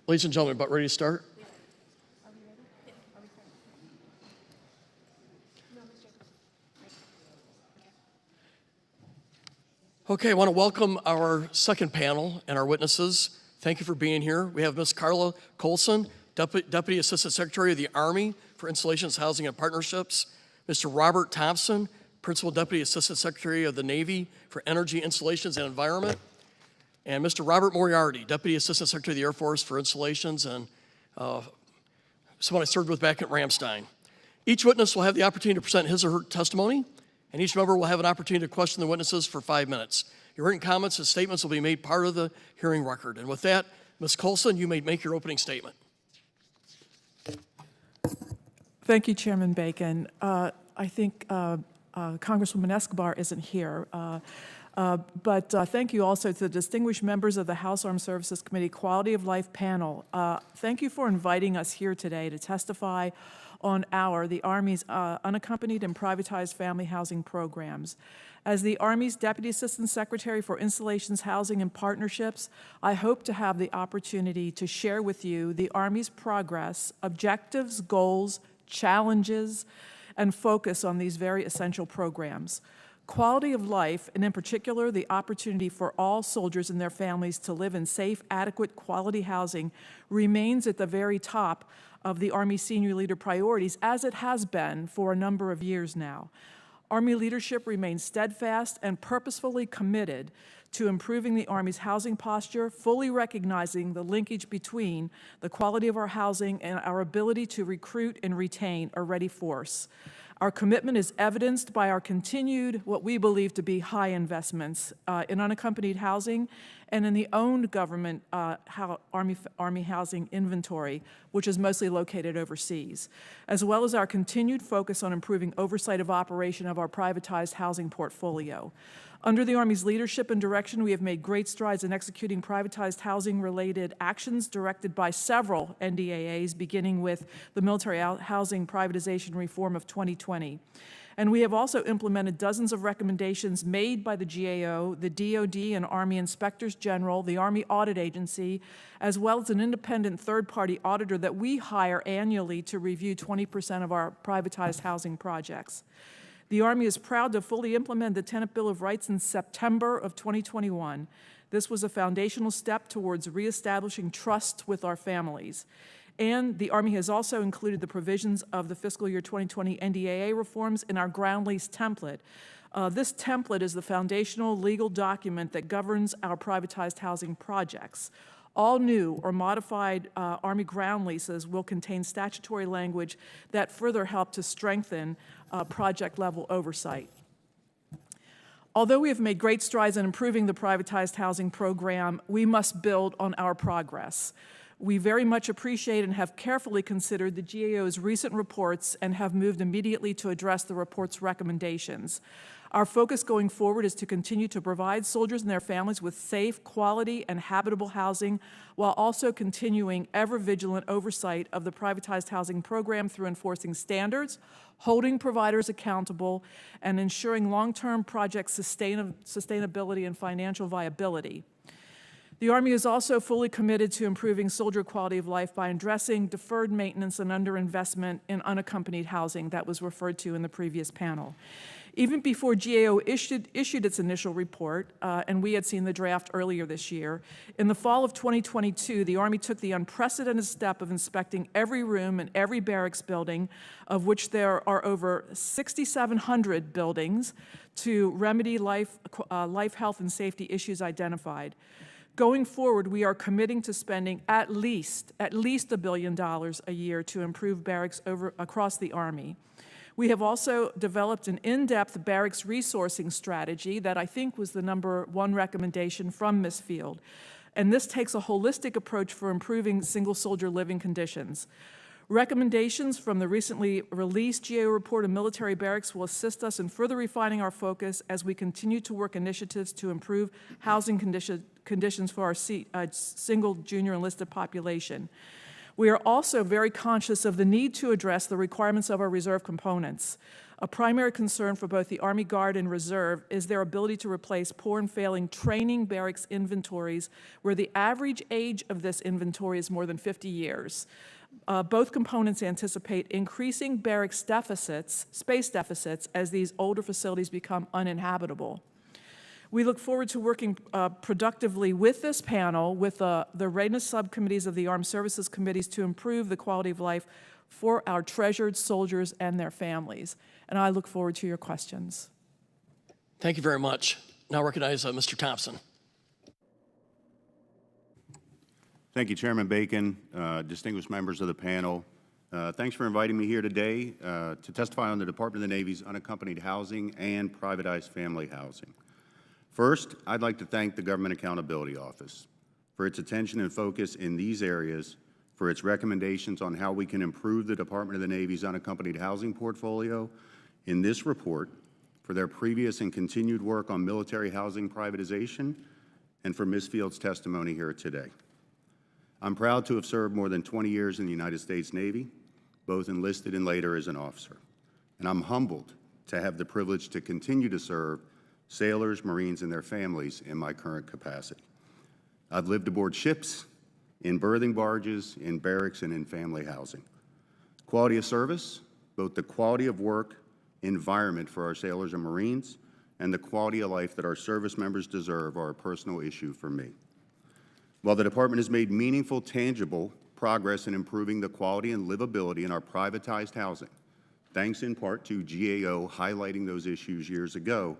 Ladies and gentlemen, about ready to start? Okay, I want to welcome our second panel and our witnesses. Thank you for being here. We have Ms. Carla Colson, Deputy Assistant Secretary of the Army for Installations, Housing, and Partnerships, Mr. Robert Thompson, Principal Deputy Assistant Secretary of the Navy for Energy, Installations, and Environment, and Mr. Robert Moriarty, Deputy Assistant Secretary of the Air Force for Installations, and someone I served with back at Ramstein. Each witness will have the opportunity to present his or her testimony, and each member will have an opportunity to question the witnesses for 5 minutes. Your written comments and statements will be made part of the hearing record. And with that, Ms. Colson, you may make your opening statement. Thank you, Chairman Bacon. I think Congresswoman Escobar isn't here, but thank you also to the distinguished members of the House Armed Services Committee Quality of Life panel. Thank you for inviting us here today to testify on the Army's unaccompanied and privatized family housing programs. As the Army's Deputy Assistant Secretary for Installations, Housing, and Partnerships, I hope to have the opportunity to share with you the Army's progress, objectives, goals, challenges, and focus on these very essential programs. Quality of life, and in particular, the opportunity for all soldiers and their families to live in safe, adequate, quality housing remains at the very top of the Army senior leader priorities, as it has been for a number of years now. Army leadership remains steadfast and purposefully committed to improving the Army's housing posture, fully recognizing the linkage between the quality of our housing and our ability to recruit and retain a ready force. Our commitment is evidenced by our continued, what we believe to be high investments in unaccompanied housing and in the owned government Army housing inventory, which is mostly located overseas, as well as our continued focus on improving oversight of operation of our privatized housing portfolio. Under the Army's leadership and direction, we have made great strides in executing privatized housing-related actions directed by several NDAAs, beginning with the military housing privatization reform of 2020. And we have also implemented dozens of recommendations made by the GAO, the DoD and Army Inspectors General, the Army Audit Agency, as well as an independent third-party auditor that we hire annually to review 20% of our privatized housing projects. The Army is proud to fully implement the Tenant Bill of Rights in September of 2021. This was a foundational step towards reestablishing trust with our families. And the Army has also included the provisions of the fiscal year 2020 NDAA reforms in our ground lease template. This template is the foundational legal document that governs our privatized housing projects. All new or modified Army ground leases will contain statutory language that further help to strengthen project-level oversight. Although we have made great strides in improving the privatized housing program, we must build on our progress. We very much appreciate and have carefully considered the GAO's recent reports and have moved immediately to address the report's recommendations. Our focus going forward is to continue to provide soldiers and their families with safe, quality, and habitable housing, while also continuing ever-vigilant oversight of the privatized housing program through enforcing standards, holding providers accountable, and ensuring long-term project sustainability and financial viability. The Army is also fully committed to improving soldier quality of life by addressing deferred maintenance and underinvestment in unaccompanied housing that was referred to in the previous panel. Even before GAO issued its initial report, and we had seen the draft earlier this year, in the fall of 2022, the Army took the unprecedented step of inspecting every room in every barracks building, of which there are over 6,700 buildings, to remedy life, health, and safety issues identified. Going forward, we are committing to spending at least $1 billion a year to improve barracks across the Army. We have also developed an in-depth barracks resourcing strategy that I think was the #1 recommendation from Ms. Field. And this takes a holistic approach for improving single soldier living conditions. Recommendations from the recently released GAO report on military barracks will assist us in further refining our focus as we continue to work initiatives to improve housing conditions for our single junior enlisted population. We are also very conscious of the need to address the requirements of our reserve components. A primary concern for both the Army Guard and Reserve is their ability to replace poor and failing training barracks inventories, where the average age of this inventory is more than 50 years. Both components anticipate increasing barracks deficits, space deficits, as these older facilities become uninhabitable. We look forward to working productively with this panel, with the readiness subcommittees of the Armed Services Committees, to improve the quality of life for our treasured soldiers and their families. And I look forward to your questions. Thank you very much. Now recognize Mr. Thompson. Thank you, Chairman Bacon, distinguished members of the panel. Thanks for inviting me here today to testify on the Department of the Navy's unaccompanied housing and privatized family housing. First, I'd like to thank the Government Accountability Office for its attention and focus in these areas, for its recommendations on how we can improve the Department of the Navy's unaccompanied housing portfolio in this report, for their previous and continued work on military housing privatization, and for Ms. Field's testimony here today. I'm proud to have served more than 20 years in the United States Navy, both enlisted and later as an officer. And I'm humbled to have the privilege to continue to serve sailors, Marines, and their families in my current capacity. I've lived aboard ships, in berthing barges, in barracks, and in family housing. Quality of service, both the quality of work environment for our sailors and Marines, and the quality of life that our service members deserve are a personal issue for me. While the Department has made meaningful, tangible progress in improving the quality and livability in our privatized housing, thanks in part to GAO highlighting those issues years ago,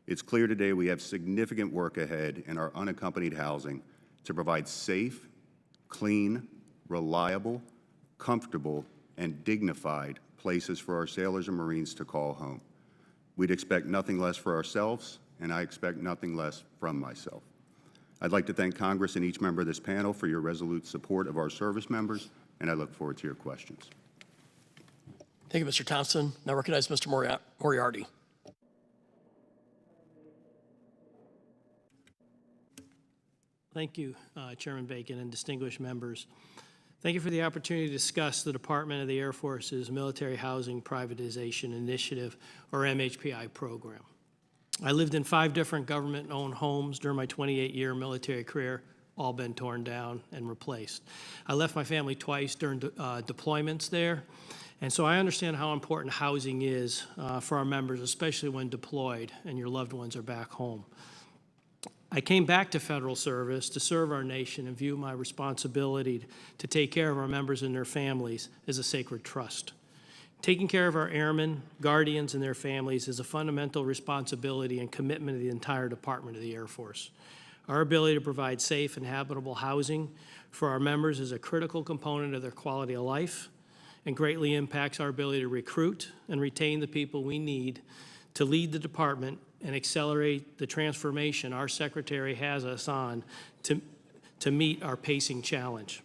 it's clear today we have significant work ahead in our unaccompanied housing to provide safe, clean, reliable, comfortable, and dignified places for our sailors and Marines to call home. We'd expect nothing less for ourselves, and I expect nothing less from myself. I'd like to thank Congress and each member of this panel for your resolute support of our service members, and I look forward to your questions. Thank you, Mr. Thompson. Now recognize Mr. Moriarty. Thank you, Chairman Bacon and distinguished members. Thank you for the opportunity to discuss the Department of the Air Force's Military Housing Privatization Initiative, or MHPI program. I lived in 5 different government-owned homes during my 28-year military career, all been torn down and replaced. I left my family twice during deployments there, and so I understand how important housing is for our members, especially when deployed and your loved ones are back home. I came back to federal service to serve our nation and view my responsibility to take care of our members and their families as a sacred trust. Taking care of our airmen, guardians, and their families is a fundamental responsibility and commitment of the entire Department of the Air Force. Our ability to provide safe and habitable housing for our members is a critical component of their quality of life and greatly impacts our ability to recruit and retain the people we need to lead the department and accelerate the transformation our Secretary has us on to meet our pacing challenge.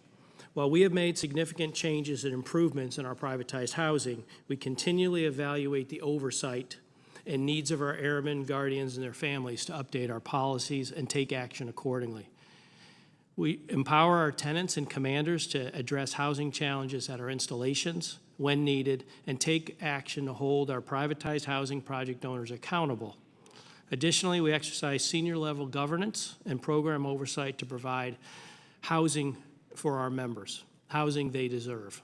While we have made significant changes and improvements in our privatized housing, we continually evaluate the oversight and needs of our airmen, guardians, and their families to update our policies and take action accordingly. We empower our tenants and commanders to address housing challenges at our installations when needed and take action to hold our privatized housing project owners accountable. Additionally, we exercise senior-level governance and program oversight to provide housing for our members, housing they deserve.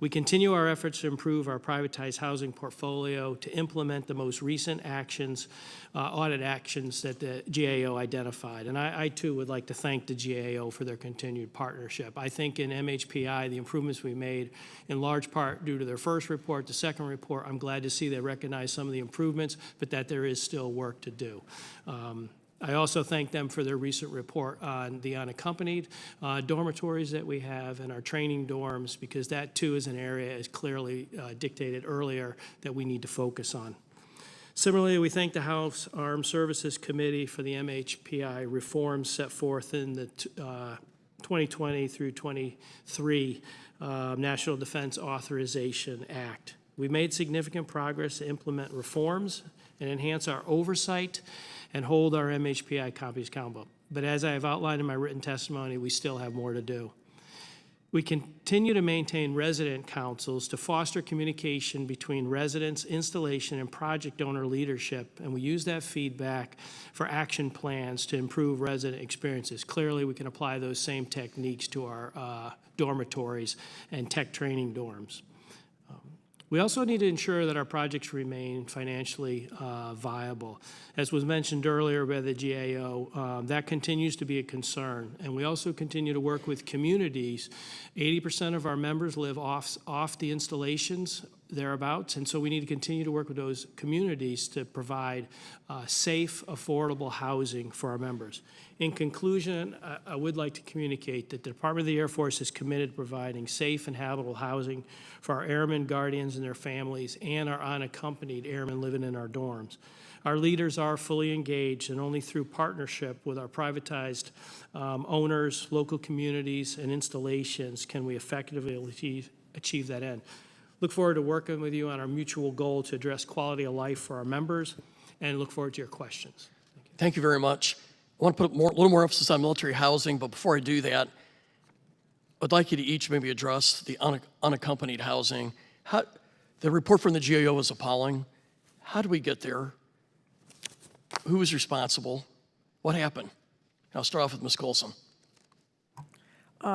We continue our efforts to improve our privatized housing portfolio to implement the most recent actions, audit actions that the GAO identified. And I too would like to thank the GAO for their continued partnership. I think in MHPI, the improvements we made in large part due to their first report, the second report, I'm glad to see they recognize some of the improvements, but that there is still work to do. I also thank them for their recent report on the unaccompanied dormitories that we have and our training dorms, because that too is an area, as clearly dictated earlier, that we need to focus on. Similarly, we thank the House Armed Services Committee for the MHPI reforms set forth in the 2020 through 23 National Defense Authorization Act. We've made significant progress to implement reforms and enhance our oversight and hold our MHPI companies accountable. But as I have outlined in my written testimony, we still have more to do. We continue to maintain resident councils to foster communication between residents, installation, and project owner leadership, and we use that feedback for action plans to improve resident experiences. Clearly, we can apply those same techniques to our dormitories and tech training dorms. We also need to ensure that our projects remain financially viable. As was mentioned earlier by the GAO, that continues to be a concern. And we also continue to work with communities. 80% of our members live off the installations. thereabouts. And so we need to continue to work with those communities to provide safe, affordable housing for our members. In conclusion, I would like to communicate that the Department of the Air Force is committed to providing safe and habitable housing for our airmen, guardians, and their families, and our unaccompanied airmen living in our dorms. Our leaders are fully engaged, and only through partnership with our privatized owners, local communities, and installations can we effectively achieve that end. Look forward to working with you on our mutual goal to address quality of life for our members, and look forward to your questions. Thank you very much. I want to put a little more emphasis on military housing, but before I do that, I'd like you to each maybe address the unaccompanied housing. The report from the GAO is appalling. How did we get there? Who was responsible? What happened? I'll start off with Ms. Colson.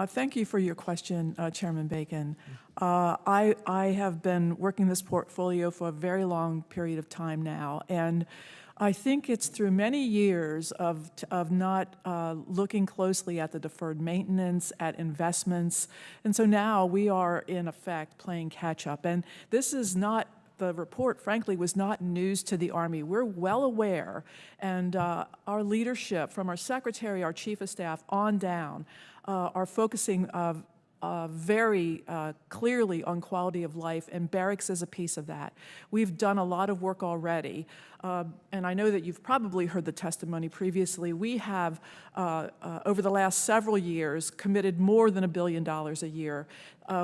Thank you for your question, Chairman Bacon. I have been working this portfolio for a very long period of time now, and I think it's through many years of not looking closely at the deferred maintenance, at investments, and so now we are in effect playing catch up. And this is not, the report, frankly, was not news to the Army. We're well aware, and our leadership, from our secretary, our chief of staff, on down, are focusing very clearly on quality of life, and Barracks is a piece of that. We've done a lot of work already, and I know that you've probably heard the testimony previously. We have, over the last several years, committed more than $1 billion a year.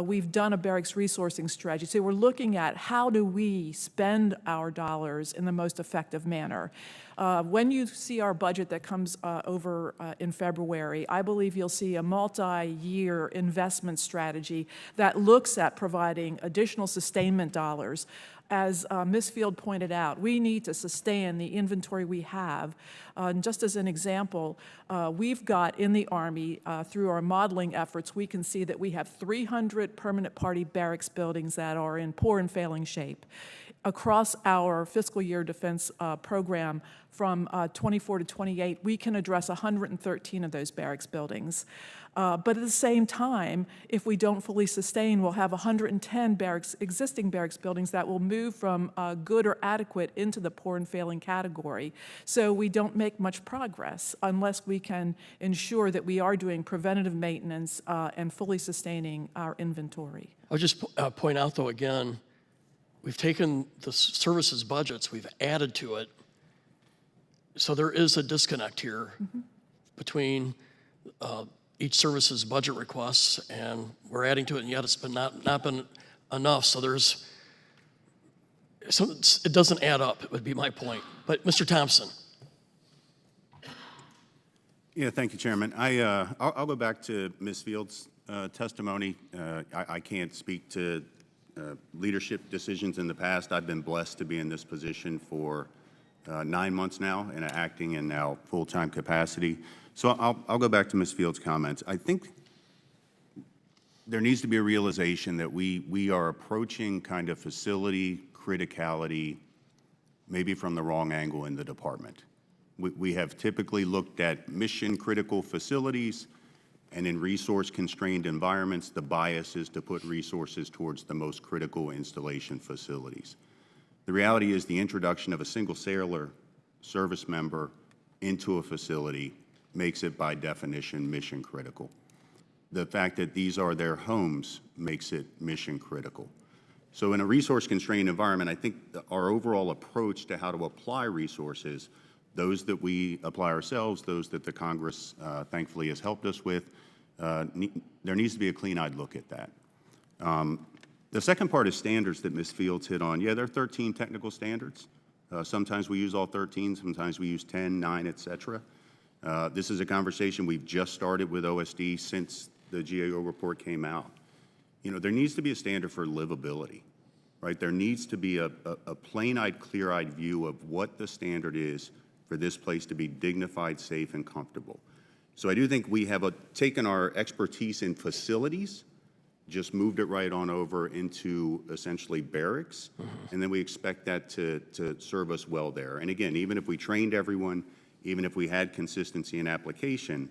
We've done a Barracks resourcing strategy. So we're looking at how do we spend our dollars in the most effective manner. When you see our budget that comes over in February, I believe you'll see a multi-year investment strategy that looks at providing additional sustainment dollars. As Ms. Field pointed out, we need to sustain the inventory we have. And just as an example, we've got in the Army, through our modeling efforts, we can see that we have 300 permanent party barracks buildings that are in poor and failing shape. Across our fiscal year defense program from 24 to 28, we can address 113 of those barracks buildings. But at the same time, if we don't fully sustain, we'll have 110 existing barracks buildings that will move from good or adequate into the poor and failing category. So we don't make much progress unless we can ensure that we are doing preventative maintenance and fully sustaining our inventory. I'll just point out, though, again, we've taken the services budgets, we've added to it. So there is a disconnect here between each service's budget requests, and we're adding to it, and yet it's been not been enough. So it doesn't add up, would be my point. But Mr. Thompson. Yeah, thank you, Chairman. I'll go back to Ms. Field's testimony. I can't speak to leadership decisions in the past. I've been blessed to be in this position for 9 months now in an acting and now full-time capacity. So I'll go back to Ms. Field's comments. I think there needs to be a realization that we are approaching kind of facility criticality maybe from the wrong angle in the department. We have typically looked at mission-critical facilities, and in resource-constrained environments, the bias is to put resources towards the most critical installation facilities. The reality is the introduction of a single sailor service member into a facility makes it by definition mission critical. The fact that these are their homes makes it mission critical. So in a resource-constrained environment, I think our overall approach to how to apply resources, those that we apply ourselves, those that the Congress thankfully has helped us with, there needs to be a clean-eyed look at that. The second part is standards that Ms. Fields hit on. Yeah, there are 13 technical standards. Sometimes we use all 13, sometimes we use 10, 9, et cetera. This is a conversation we've just started with OSD since the GAO report came out. You know, there needs to be a standard for livability, right? There needs to be a plain-eyed, clear-eyed view of what the standard is for this place to be dignified, safe, and comfortable. So I do think we have taken our expertise in facilities, just moved it right on over into essentially barracks, and then we expect that to serve us well there. And again, even if we trained everyone, even if we had consistency in application,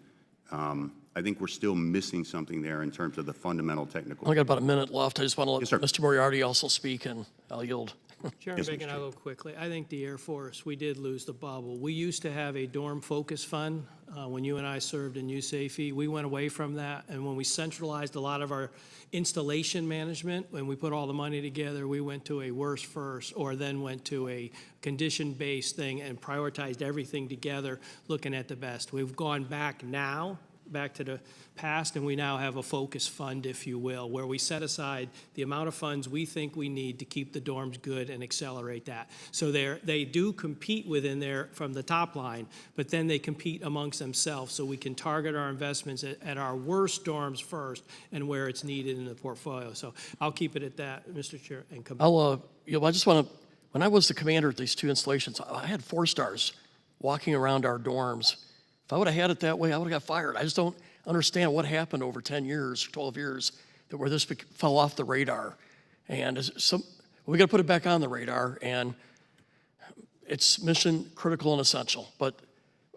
I think we're still missing something there in terms of the fundamental technical. I only got about a minute left. I just want to let Yes, sir. Mr. Moriarty also speak, and I'll yield. Chairman Yes, Mr. Bacon, I'll go quickly. I think the Air Force, we did lose the bubble. We used to have a dorm focus fund when you and I served in USAFE. We went away from that, and when we centralized a lot of our installation management, when we put all the money together, we went to a worse first, or then went to a condition-based thing and prioritized everything together, looking at the best. We've gone back now, back to the past, and we now have a focus fund, if you will, where we set aside the amount of funds we think we need to keep the dorms good and accelerate that. So they do compete within there from the top line, but then they compete amongst themselves, so we can target our investments at our worst dorms first and where it's needed in the portfolio. So I'll keep it at that, Mr. Chair, and come back. I just want to, when I was the commander at these two installations, I had 4-stars walking around our dorms. If I would have had it that way, I would have got fired. I just don't understand what happened over 10 years, 12 years, where this fell off the radar. And we got to put it back on the radar, and it's mission critical and essential. But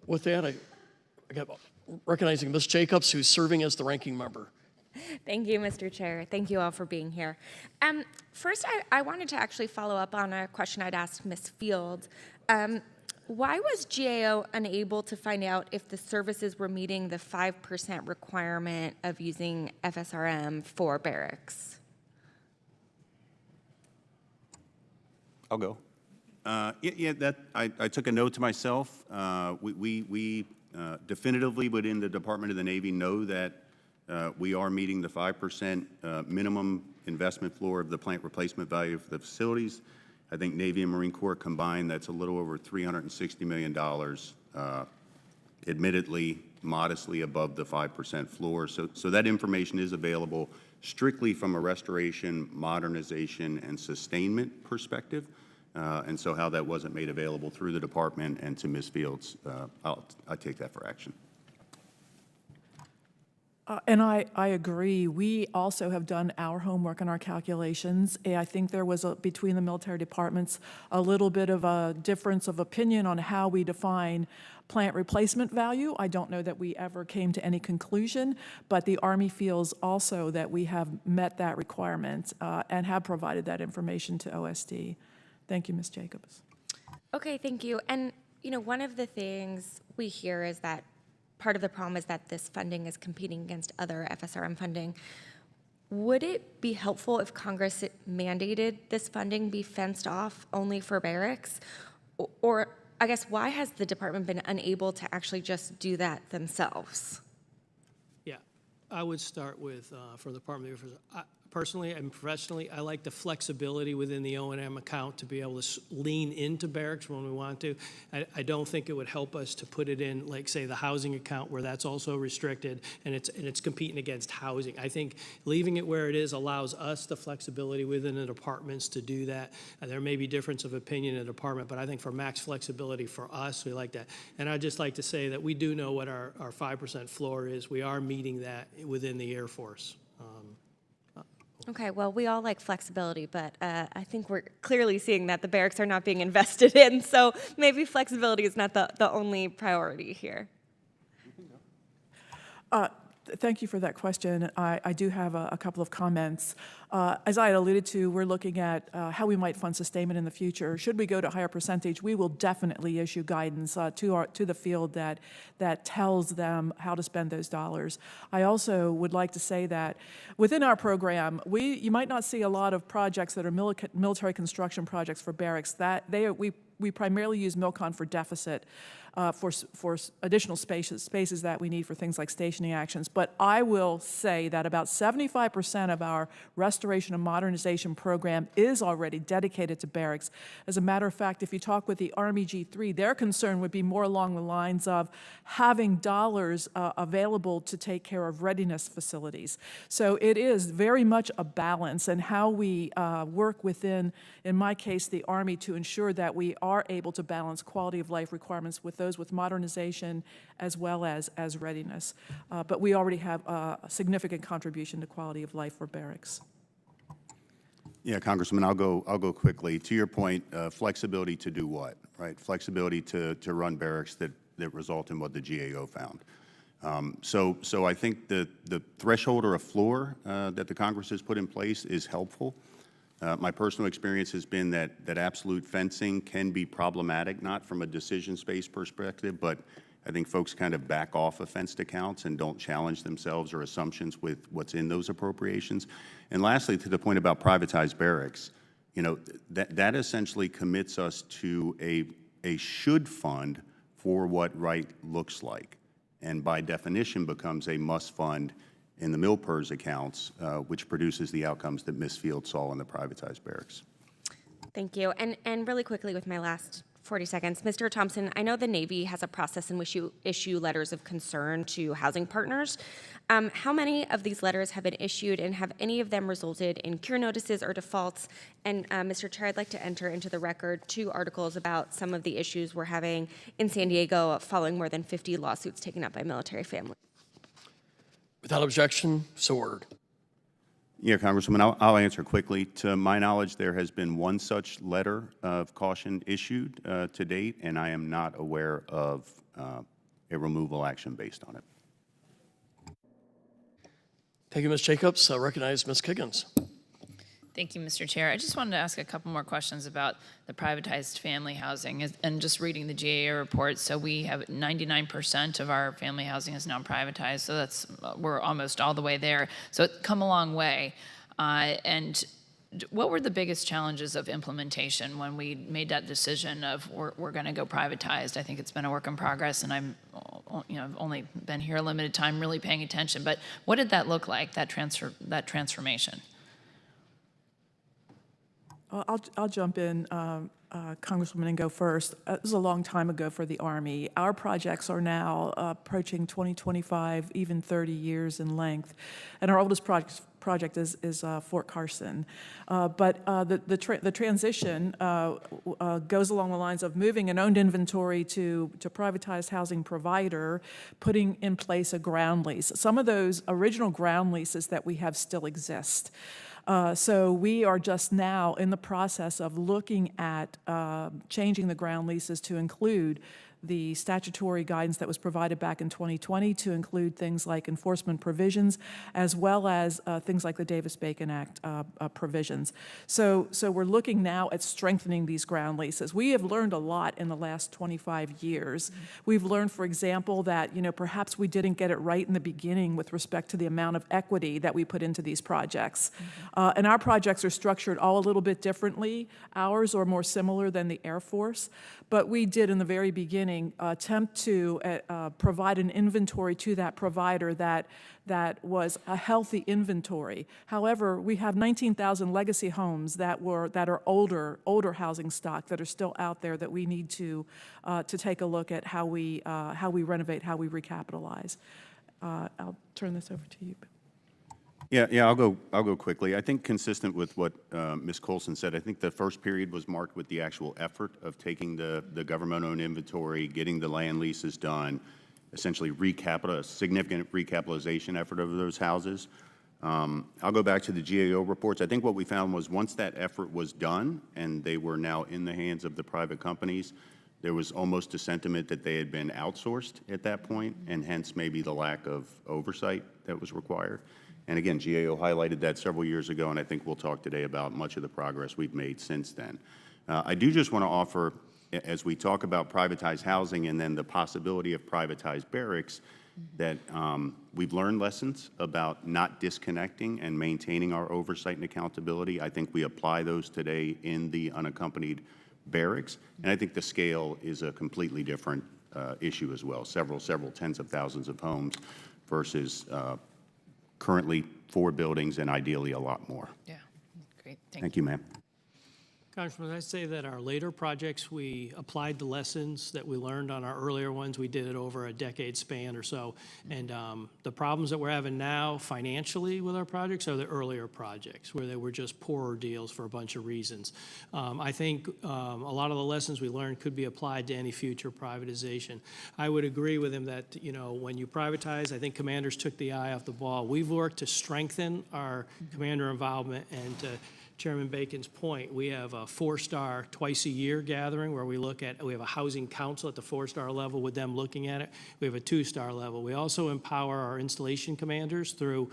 with that, I got recognizing Ms. Jacobs, who's serving as the ranking member. Thank you, Mr. Chair. Thank you all for being here. First, I wanted to actually follow up on a question I'd asked Ms. Field. Why was GAO unable to find out if the services were meeting the 5% requirement of using FSRM for Barracks? I'll go. That I took a note to myself. We definitively within the Department of the Navy know that we are meeting the 5% minimum investment floor of the plant replacement value for the facilities. I think Navy and Marine Corps combined, that's a little over $360 million, admittedly modestly above the 5% floor. So that information is available strictly from a restoration, modernization, and sustainment perspective. And so how that wasn't made available through the department and to Ms. Fields, I take that for action. And I agree. We also have done our homework and our calculations. And I think there was, between the military departments, a little bit of a difference of opinion on how we define plant replacement value. I don't know that we ever came to any conclusion, but the Army feels also that we have met that requirement and have provided that information to OSD. Thank you, Ms. Jacobs. Okay, thank you. And, one of the things we hear is that part of the problem is that this funding is competing against other FSRM funding. Would it be helpful if Congress mandated this funding be fenced off only for Barracks? Or I guess, why has the department been unable to actually just do that themselves? Yeah, I would start with, for the Department of Defense, personally and professionally, I like the flexibility within the O&M account to be able to lean into Barracks when we want to. I don't think it would help us to put it in, like, say, the housing account where that's also restricted and it's competing against housing. I think leaving it where it is allows us the flexibility within the departments to do that. There may be difference of opinion in the department, but I think for max flexibility for us, we like that. And I'd just like to say that we do know what our 5% floor is. We are meeting that within the Air Force. Okay, well, we all like flexibility, but I think we're clearly seeing that the barracks are not being invested in, so maybe flexibility is not the only priority here. Thank you for that question. I do have a couple of comments. As I had alluded to, we're looking at how we might fund sustainment in the future. Should we go to a higher percentage, we will definitely issue guidance to the field that tells them how to spend those dollars. I also would like to say that within our program, you might not see a lot of projects that are military construction projects for barracks. We primarily use MILCON for deficit, for additional spaces that we need for things like stationing actions. But I will say that about 75% of our restoration and modernization program is already dedicated to barracks. As a matter of fact, if you talk with the Army G3, their concern would be more along the lines of having dollars available to take care of readiness facilities. So it is very much a balance, and how we work within, in my case, the Army, to ensure that we are able to balance quality of life requirements with those with modernization as well as readiness. But we already have a significant contribution to quality of life for barracks. Yeah, Congressman, I'll go quickly. To your point, flexibility to do what, right? Flexibility to run barracks that result in what the GAO found. So I think the threshold or a floor that the Congress has put in place is helpful. My personal experience has been that absolute fencing can be problematic, not from a decision space perspective, but I think folks kind of back off of fenced accounts and don't challenge themselves or assumptions with what's in those appropriations. And lastly, to the point about privatized barracks, you know, that essentially commits us to a should fund for what right looks like, and by definition becomes a must fund in the MILPERS accounts, which produces the outcomes that Ms. Field saw in the privatized barracks. Thank you. And really quickly with my last 40 seconds, Mr. Thompson, I know the Navy has a process in which you issue letters of concern to housing partners. How many of these letters have been issued, and have any of them resulted in cure notices or defaults? And Mr. Chair, I'd like to enter into the record 2 articles about some of the issues we're having in San Diego following more than 50 lawsuits taken up by military families. Without objection, so ordered. Yeah, Congresswoman, I'll answer quickly. To my knowledge, there has been 1 such letter of caution issued to date, and I am not aware of a removal action based on it. Thank you, Ms. Jacobs. I recognize Ms. Kiggins. Thank you, Mr. Chair. I just wanted to ask a couple more questions about the privatized family housing and just reading the GAO report. So we have 99% of our family housing is now privatized. So we're almost all the way there. So it's come a long way. And what were the biggest challenges of implementation when we made that decision of we're going to go privatized? I think it's been a work in progress, and I've only been here a limited time really paying attention. But what did that look like, that transformation? I'll jump in, Congresswoman, and go first. This was a long time ago for the Army. Our projects are now approaching 20, 25, even 30 years in length. And our oldest project is Fort Carson. But the transition goes along the lines of moving an owned inventory to privatized housing provider, putting in place a ground lease. Some of those original ground leases that we have still exist. So we are just now in the process of looking at changing the ground leases to include the statutory guidance that was provided back in 2020 to include things like enforcement provisions, as well as things like the Davis-Bacon Act provisions. So we're looking now at strengthening these ground leases. We have learned a lot in the last 25 years. We've learned, for example, that perhaps we didn't get it right in the beginning with respect to the amount of equity that we put into these projects. And our projects are structured all a little bit differently. Ours are more similar than the Air Force. But we did, in the very beginning, attempt to provide an inventory to that provider that was a healthy inventory. However, we have 19,000 legacy homes that are older housing stock that are still out there that we need to take a look at how we renovate, how we recapitalize. I'll turn this over to you. Yeah, I'll go quickly. I think consistent with what Ms. Colson said, I think the first period was marked with the actual effort of taking the government-owned inventory, getting the land leases done, essentially a significant recapitalization effort of those houses. I'll go back to the GAO reports. I think what we found was once that effort was done and they were now in the hands of the private companies, there was almost a sentiment that they had been outsourced at that point, and hence maybe the lack of oversight that was required. And again, GAO highlighted that several years ago, and I think we'll talk today about much of the progress we've made since then. I do just want to offer, as we talk about privatized housing and then the possibility of privatized barracks, that we've learned lessons about not disconnecting and maintaining our oversight and accountability. I think we apply those today in the unaccompanied barracks, and I think the scale is a completely different issue as well. Several tens of thousands of homes versus currently 4 buildings and ideally a lot more. Yeah, great. Thank you, ma'am. Congressman, I'd say that our later projects, we applied the lessons that we learned on our earlier ones. We did it over a decade span or so. And the problems that we're having now financially with our projects are the earlier projects where they were just poorer deals for a bunch of reasons. I think a lot of the lessons we learned could be applied to any future privatization. I would agree with him that, when you privatize, I think commanders took the eye off the ball. We've worked to strengthen our commander involvement and to Chairman Bacon's point, we have a 4-star twice-a-year gathering where we have a housing council at the 4-star level with them looking at it. We have a 2-star level. We also empower our installation commanders through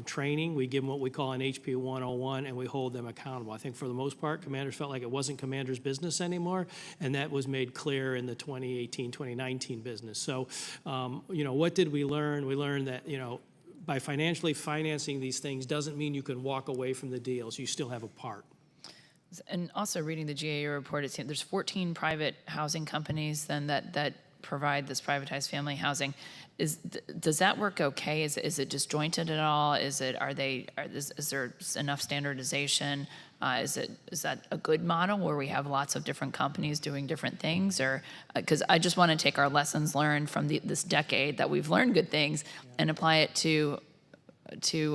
training. We give them what we call an HP 101, and we hold them accountable. I think for the most part, commanders felt like it wasn't commanders' business anymore, and that was made clear in the 2018-2019 business. So, what did we learn? We learned that, by financially financing these things doesn't mean you can walk away from the deals. You still have a part. And also reading the GAO report, it seems there's 14 private housing companies then that provide this privatized family housing. Does that work okay? Is it disjointed at all? Is there enough standardization? Is that a good model where we have lots of different companies doing different things? Or because I just want to take our lessons learned from this decade that we've learned good things and apply it to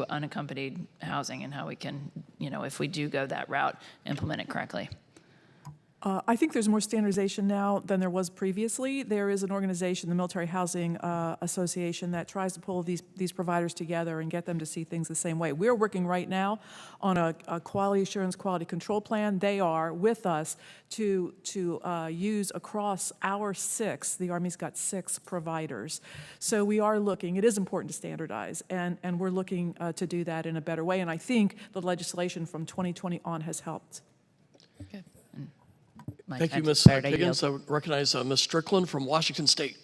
unaccompanied housing and how we can, if we do go that route, implement it correctly. I think there's more standardization now than there was previously. There is an organization, the Military Housing Association, that tries to pull these providers together and get them to see things the same way. We're working right now on a quality assurance, quality control plan. They are with us to use across our 6. The Army's got 6 providers. So we are looking. It is important to standardize, and we're looking to do that in a better way. And I think the legislation from 2020 on has helped. Okay. Thank you, Ms. Higgins. I recognize Ms. Strickland from Washington State.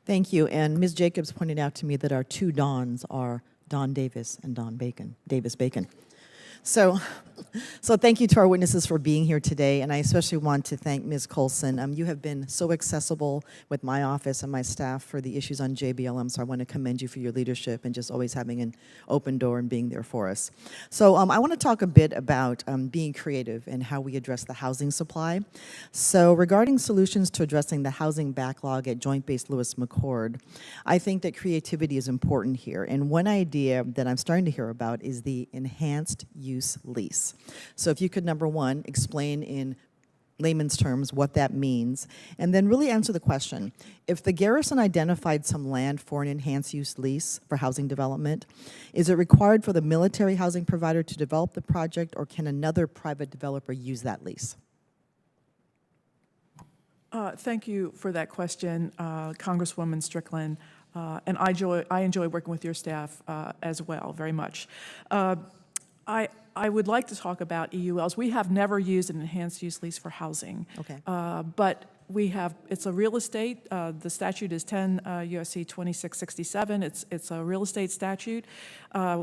Thank you. And Ms. Jacobs pointed out to me that our 2 Dons are Don Davis and Don Bacon, Davis Bacon. So thank you to our witnesses for being here today, and I especially want to thank Ms. Colson. You have been so accessible with my office and my staff for the issues on JBLM, so I want to commend you for your leadership and just always having an open door and being there for us. So I want to talk a bit about being creative and how we address the housing supply. So regarding solutions to addressing the housing backlog at Joint Base Lewis McChord, I think that creativity is important here, and one idea that I'm starting to hear about is the enhanced use lease. So if you could, number one, explain in layman's terms what that means, and then really answer the question, if the garrison identified some land for an enhanced use lease for housing development, is it required for the military housing provider to develop the project, or can another private developer use that lease? Thank you for that question, Congresswoman Strickland, and I enjoy working with your staff as well, very much. I would like to talk about EULs. We have never used an enhanced use lease for housing. Okay. But we have, it's a real estate, the statute is 10 U.S.C. 2667. It's a real estate statute.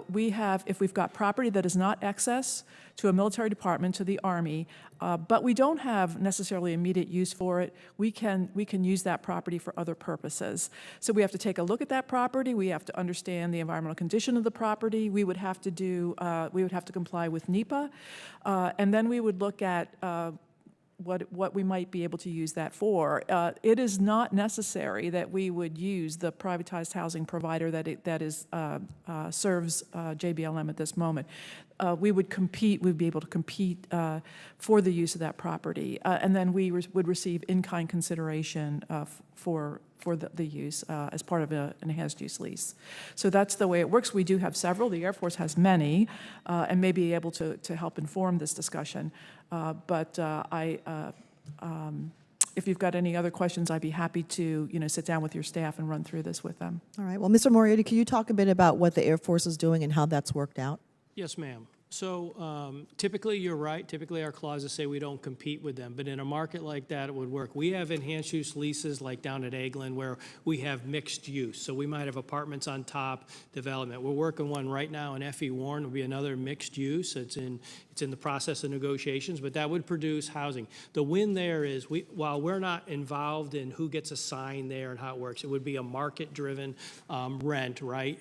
We have, if we've got property that is not excess to a military department, to the Army, but we don't have necessarily immediate use for it, we can use that property for other purposes. So we have to take a look at that property. We have to understand the environmental condition of the property. We would have to comply with NEPA, and then we would look at what we might be able to use that for. It is not necessary that we would use the privatized housing provider that serves JBLM at this moment. We'd be able to compete for the use of that property, and then we would receive in-kind consideration for the use as part of an enhanced use lease. So that's the way it works. We do have several. The Air Force has many, and may be able to help inform this discussion. If you've got any other questions, I'd be happy to sit down with your staff and run through this with them. All right. Well, Mr. Moriarty, can you talk a bit about what the Air Force is doing and how that's worked out? Yes, ma'am. So typically, you're right. Typically, our clauses say we don't compete with them. But in a market like that, it would work. We have enhanced use leases like down at Eglin where we have mixed use. So we might have apartments on top, development. We're working one right now in F.E. Warren. Will be another mixed use. It's in the process of negotiations, but that would produce housing. The win there is, while we're not involved in who gets assigned there and how it works, it would be a market-driven rent, right?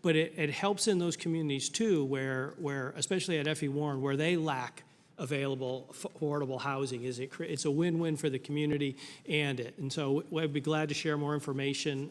But it helps in those communities too, where especially at F.E. Warren, where they lack available affordable housing. It's a win-win for the community and it. And so I'd be glad to share more information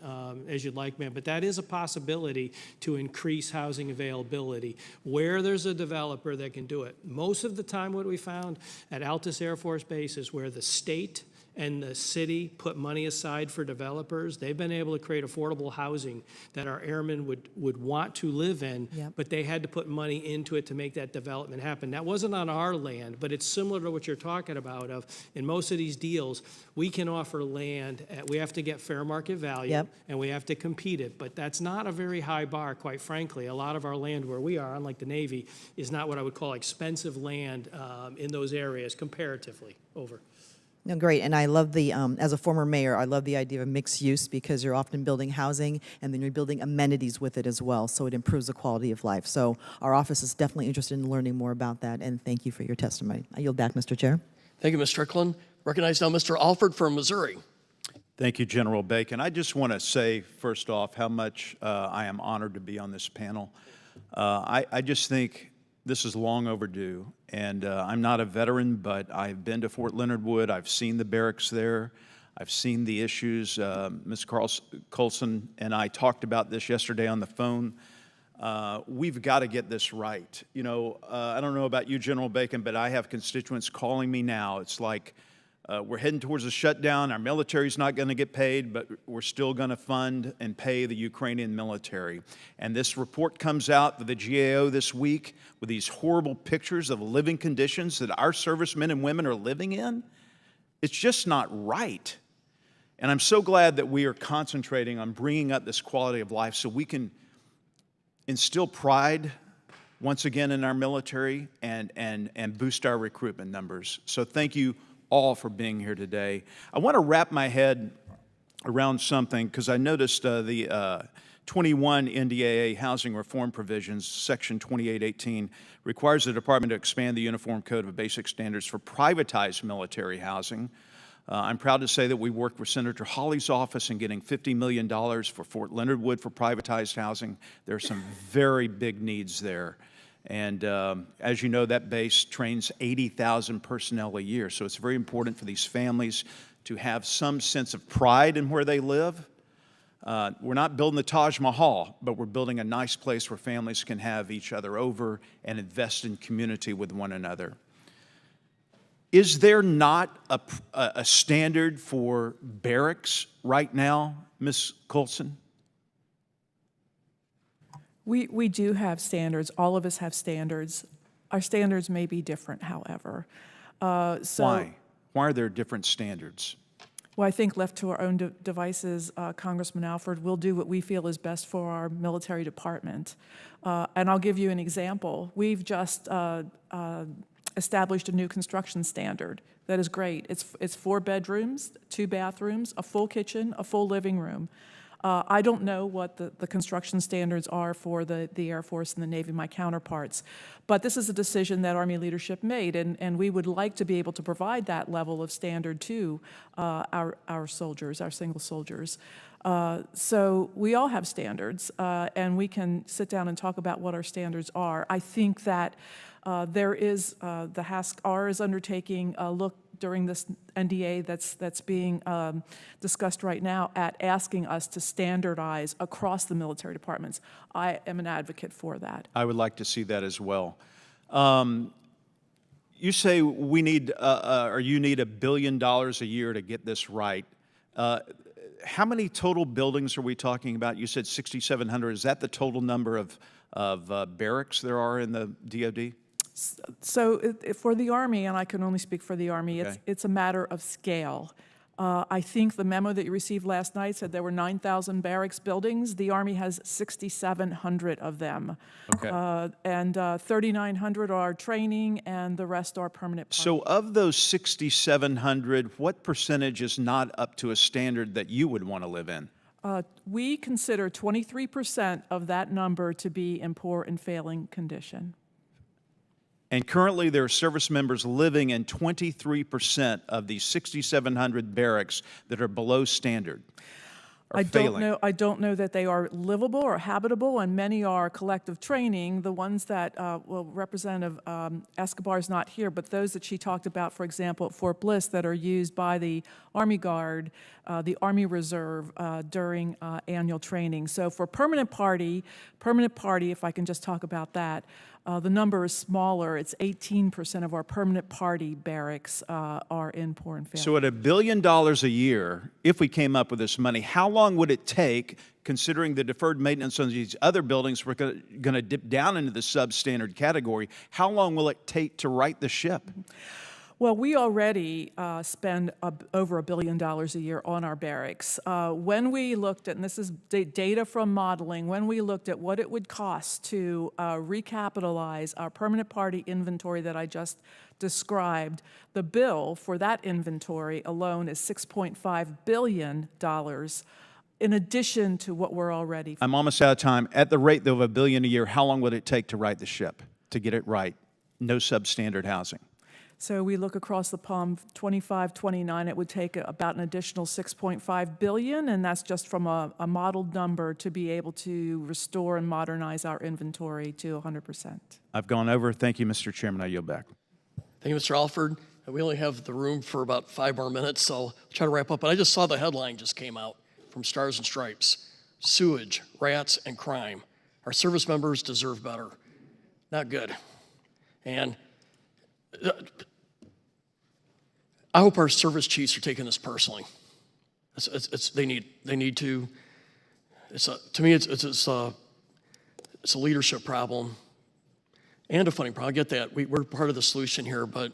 as you'd like, ma'am. But that is a possibility to increase housing availability where there's a developer that can do it. Most of the time what we found at Altus Air Force Base is where the state and the city put money aside for developers, they've been able to create affordable housing that our airmen would want to live in, Yep. but they had to put money into it to make that development happen. That wasn't on our land, but it's similar to what you're talking about of, in most of these deals, we can offer land, we have to get fair market value, Yep. and we have to compete it, but that's not a very high bar, quite frankly. A lot of our land where we are, unlike the Navy, is not what I would call expensive land in those areas comparatively. Over. No, great, and I love the, as a former mayor, I love the idea of mixed use because you're often building housing and then you're building amenities with it as well, so it improves the quality of life. So our office is definitely interested in learning more about that, and thank you for your testimony. I yield back, Mr. Chair. Thank you, Ms. Strickland. Recognize now Mr. Alford from Missouri. Thank you, General Bacon. I just want to say, first off, how much I am honored to be on this panel. I just think this is long overdue, and I'm not a veteran, but I've been to Fort Leonard Wood. I've seen the barracks there. I've seen the issues. Ms. Colson and I talked about this yesterday on the phone. We've got to get this right. You know, I don't know about you, General Bacon, but I have constituents calling me now. It's like, we're heading towards a shutdown. Our military's not going to get paid, but we're still going to fund and pay the Ukrainian military. And this report comes out with the GAO this week with these horrible pictures of living conditions that our servicemen and women are living in. It's just not right. And I'm so glad that we are concentrating on bringing up this quality of life so we can instill pride once again in our military and boost our recruitment numbers. So thank you all for being here today. I want to wrap my head around something because I noticed the 21 NDAA housing reform provisions, Section 2818, requires the Department to expand the Uniform Code of Basic Standards for privatized military housing. I'm proud to say that we worked with Senator Hawley's office in getting $50 million for Fort Leonard Wood for privatized housing. There are some very big needs there. And as you know, that base trains 80,000 personnel a year. So it's very important for these families to have some sense of pride in where they live. We're not building the Taj Mahal, but we're building a nice place where families can have each other over and invest in community with one another. Is there not a standard for barracks right now, Ms. Colson? We do have standards. All of us have standards. Our standards may be different, however. Why? Why are there different standards? Well, I think left to our own devices, Congressman Alford, we'll do what we feel is best for our military department. And I'll give you an example. We've just established a new construction standard that is great. It's 4 bedrooms, 2 bathrooms, a full kitchen, a full living room. I don't know what the construction standards are for the Air Force and the Navy, my counterparts, but this is a decision that Army leadership made, and we would like to be able to provide that level of standard to our soldiers, our single soldiers. So we all have standards, and we can sit down and talk about what our standards are. I think that there is, the HASC-R is undertaking a look during this NDA that's being discussed right now at asking us to standardize across the military departments. I am an advocate for that. I would like to see that as well. You say we need, or you need $1 billion a year to get this right. How many total buildings are we talking about? You said 6,700. Is that the total number of barracks there are in the DoD? So for the Army, and I can only speak for the Army, Okay. it's a matter of scale. I think the memo that you received last night said there were 9,000 barracks buildings. The Army has 6,700 of them. Okay. And 3,900 are training, and the rest are permanent. So of those 6,700, what percentage is not up to a standard that you would want to live in? We consider 23% of that number to be in poor and failing condition. And currently, there are service members living in 23% of these 6,700 barracks that are below standard. are failing? I don't know that they are livable or habitable, and many are collective training. The ones that, Representative Escobar is not here, but those that she talked about, for example, at Fort Bliss, that are used by the Army Guard, the Army Reserve during annual training. So for permanent party, if I can just talk about that, the number is smaller. It's 18% of our permanent party barracks are in poor and family. So at $1 billion a year, if we came up with this money, how long would it take, considering the deferred maintenance on these other buildings, we're going to dip down into the substandard category, how long will it take to right the ship? Well, we already spend over $1 billion a year on our barracks. When we looked at, and this is data from modeling, when we looked at what it would cost to recapitalize our permanent party inventory that I just described, the bill for that inventory alone is $6.5 billion in addition to what we're already. I'm almost out of time. At the rate of $1 billion a year, how long would it take to right the ship, to get it right? No substandard housing. So we look across the POM 25, 29, it would take about an additional $6.5 billion, and that's just from a modeled number to be able to restore and modernize our inventory to 100%. I've gone over. Thank you, Mr. Chairman. I yield back. Thank you, Mr. Alford. We only have the room for about 5 more minutes, so I'll try to wrap up. But I just saw the headline just came out from Stars and Stripes: sewage, rats, and crime. Our service members deserve better. Not good. And I hope our service chiefs are taking this personally. They need to. To me, it's a leadership problem and a funding problem. I get that. We're part of the solution here, but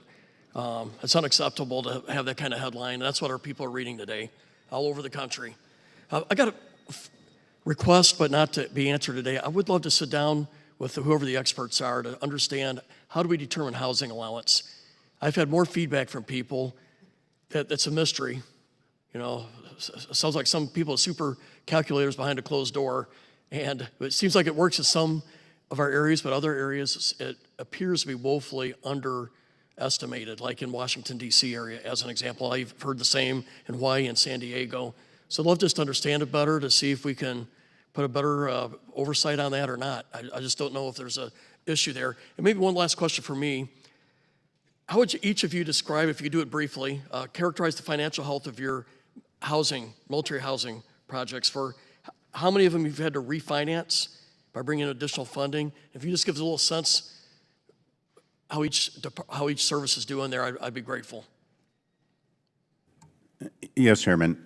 it's unacceptable to have that kind of headline. That's what our people are reading today, all over the country. I got a request, but not to be answered today. I would love to sit down with whoever the experts are to understand how do we determine housing allowance. I've had more feedback from people that's a mystery. You know, it sounds like some people are super calculators behind a closed door, and it seems like it works in some of our areas, but other areas it appears to be woefully underestimated, like in Washington, D.C. area, as an example. I've heard the same in Hawaii and San Diego. So I'd love just to understand it better, to see if we can put a better oversight on that or not. I just don't know if there's a issue there. And maybe one last question for me. How would each of you describe, if you could do it briefly, characterize the financial health of your housing, military housing projects? For how many of them you've had to refinance by bringing in additional funding? If you just give us a little sense how each service is doing there, I'd be grateful. Yes, Chairman.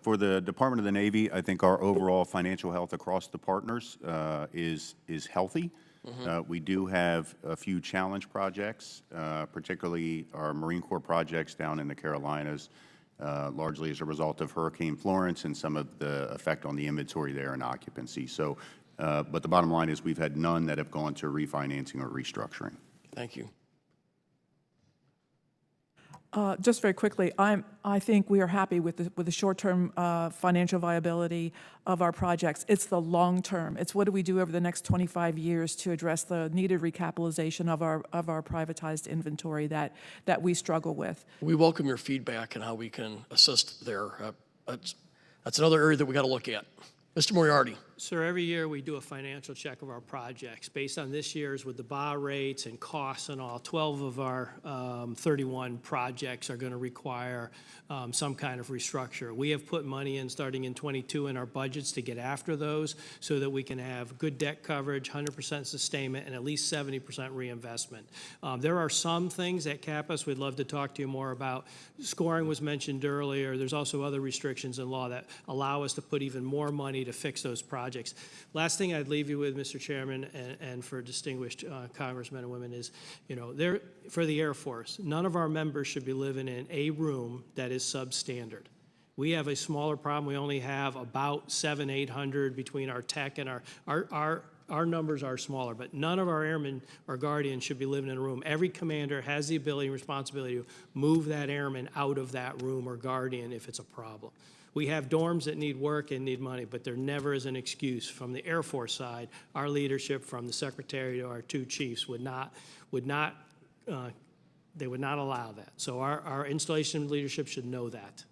For the Department of the Navy, I think our overall financial health across the partners is healthy. We do have a few challenge projects, particularly our Marine Corps projects down in the Carolinas, largely as a result of Hurricane Florence and some of the effect on the inventory there and occupancy. So, but the bottom line is we've had none that have gone to refinancing or restructuring. Thank you. Just very quickly, I think we are happy with the short-term financial viability of our projects. It's the long term. It's what do we do over the next 25 years to address the needed recapitalization of our privatized inventory that we struggle with. We welcome your feedback and how we can assist there. That's another area that we got to look at. Mr. Moriarty. Sir, every year we do a financial check of our projects. Based on this year's with the BA rates and costs and all, 12 of our 31 projects are going to require some kind of restructure. We have put money in starting in 22 in our budgets to get after those so that we can have good debt coverage, 100% sustainment, and at least 70% reinvestment. There are some things at CAPAS we'd love to talk to you more about. Scoring was mentioned earlier. There's also other restrictions in law that allow us to put even more money to fix those projects. Last thing I'd leave you with, Mr. Chairman, and for distinguished congressmen and women is, you know, for the Air Force, none of our members should be living in a room that is substandard. We have a smaller problem. We only have about 700-800 between our tech and our numbers are smaller, but none of our airmen or guardians should be living in a room. Every commander has the ability and responsibility to move that airman out of that room or guardian if it's a problem. We have dorms that need work and need money, but there never is an excuse. From the Air Force side, our leadership, from the Secretary to our 2 chiefs, would not allow that. So our installation leadership should know that.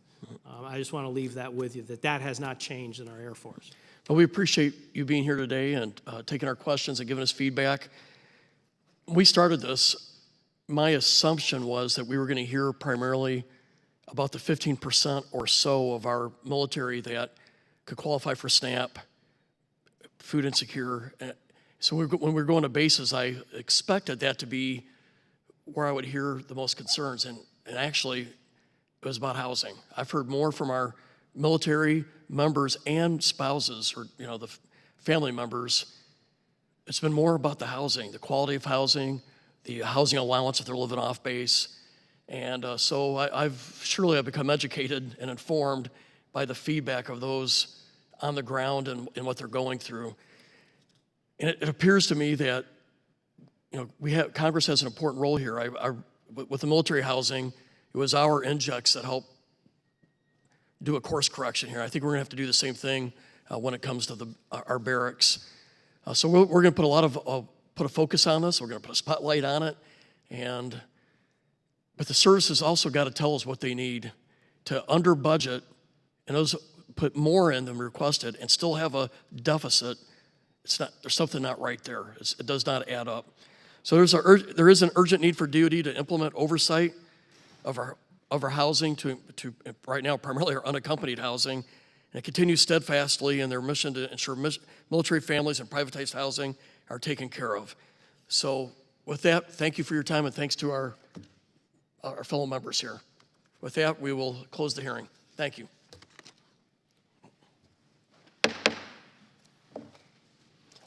I just want to leave that with you, that has not changed in our Air Force. But we appreciate you being here today and taking our questions and giving us feedback. When we started this, my assumption was that we were going to hear primarily about the 15% or so of our military that could qualify for SNAP, food insecure. So when we were going to bases, I expected that to be where I would hear the most concerns. And actually, it was about housing. I've heard more from our military members and spouses, or the family members. It's been more about the housing, the quality of housing, the housing allowance if they're living off base. And so I've become educated and informed by the feedback of those on the ground and what they're going through. And it appears to me that Congress has an important role here. With the military housing, it was our injects that helped do a course correction here. I think we're going to have to do the same thing when it comes to our barracks. So we're going to put put a focus on this. We're going to put a spotlight on it, but the services also got to tell us what they need to under budget, and those put more in than requested, and still have a deficit. There's something not right there. It does not add up. So there is an urgent need for DoD to implement oversight of our housing to right now primarily our unaccompanied housing, and continue steadfastly in their mission to ensure military families and privatized housing are taken care of. So with that, thank you for your time, and thanks to our fellow members here. With that, we will close the hearing. Thank you.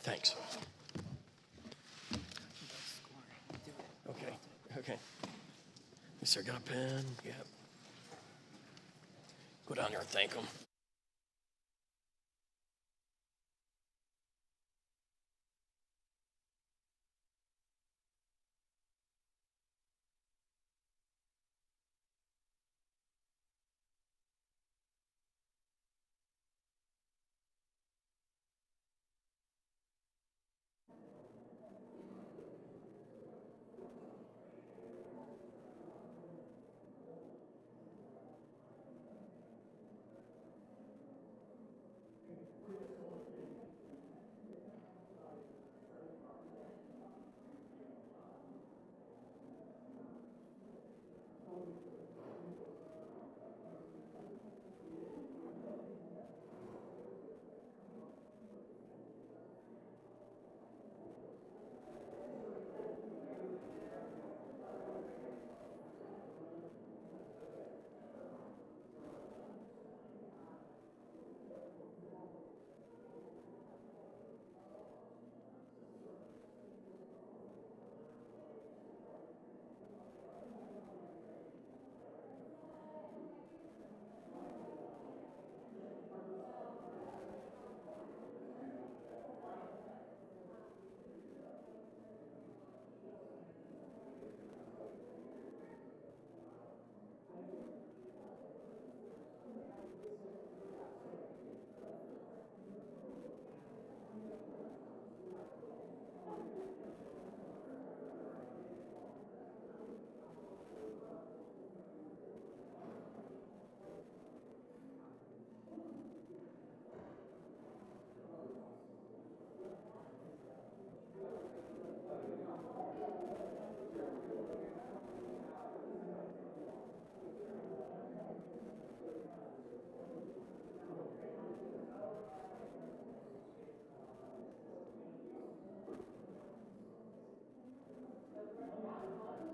Thanks. Okay. Yes, sir, got a pen? Yeah. Go down there and thank them.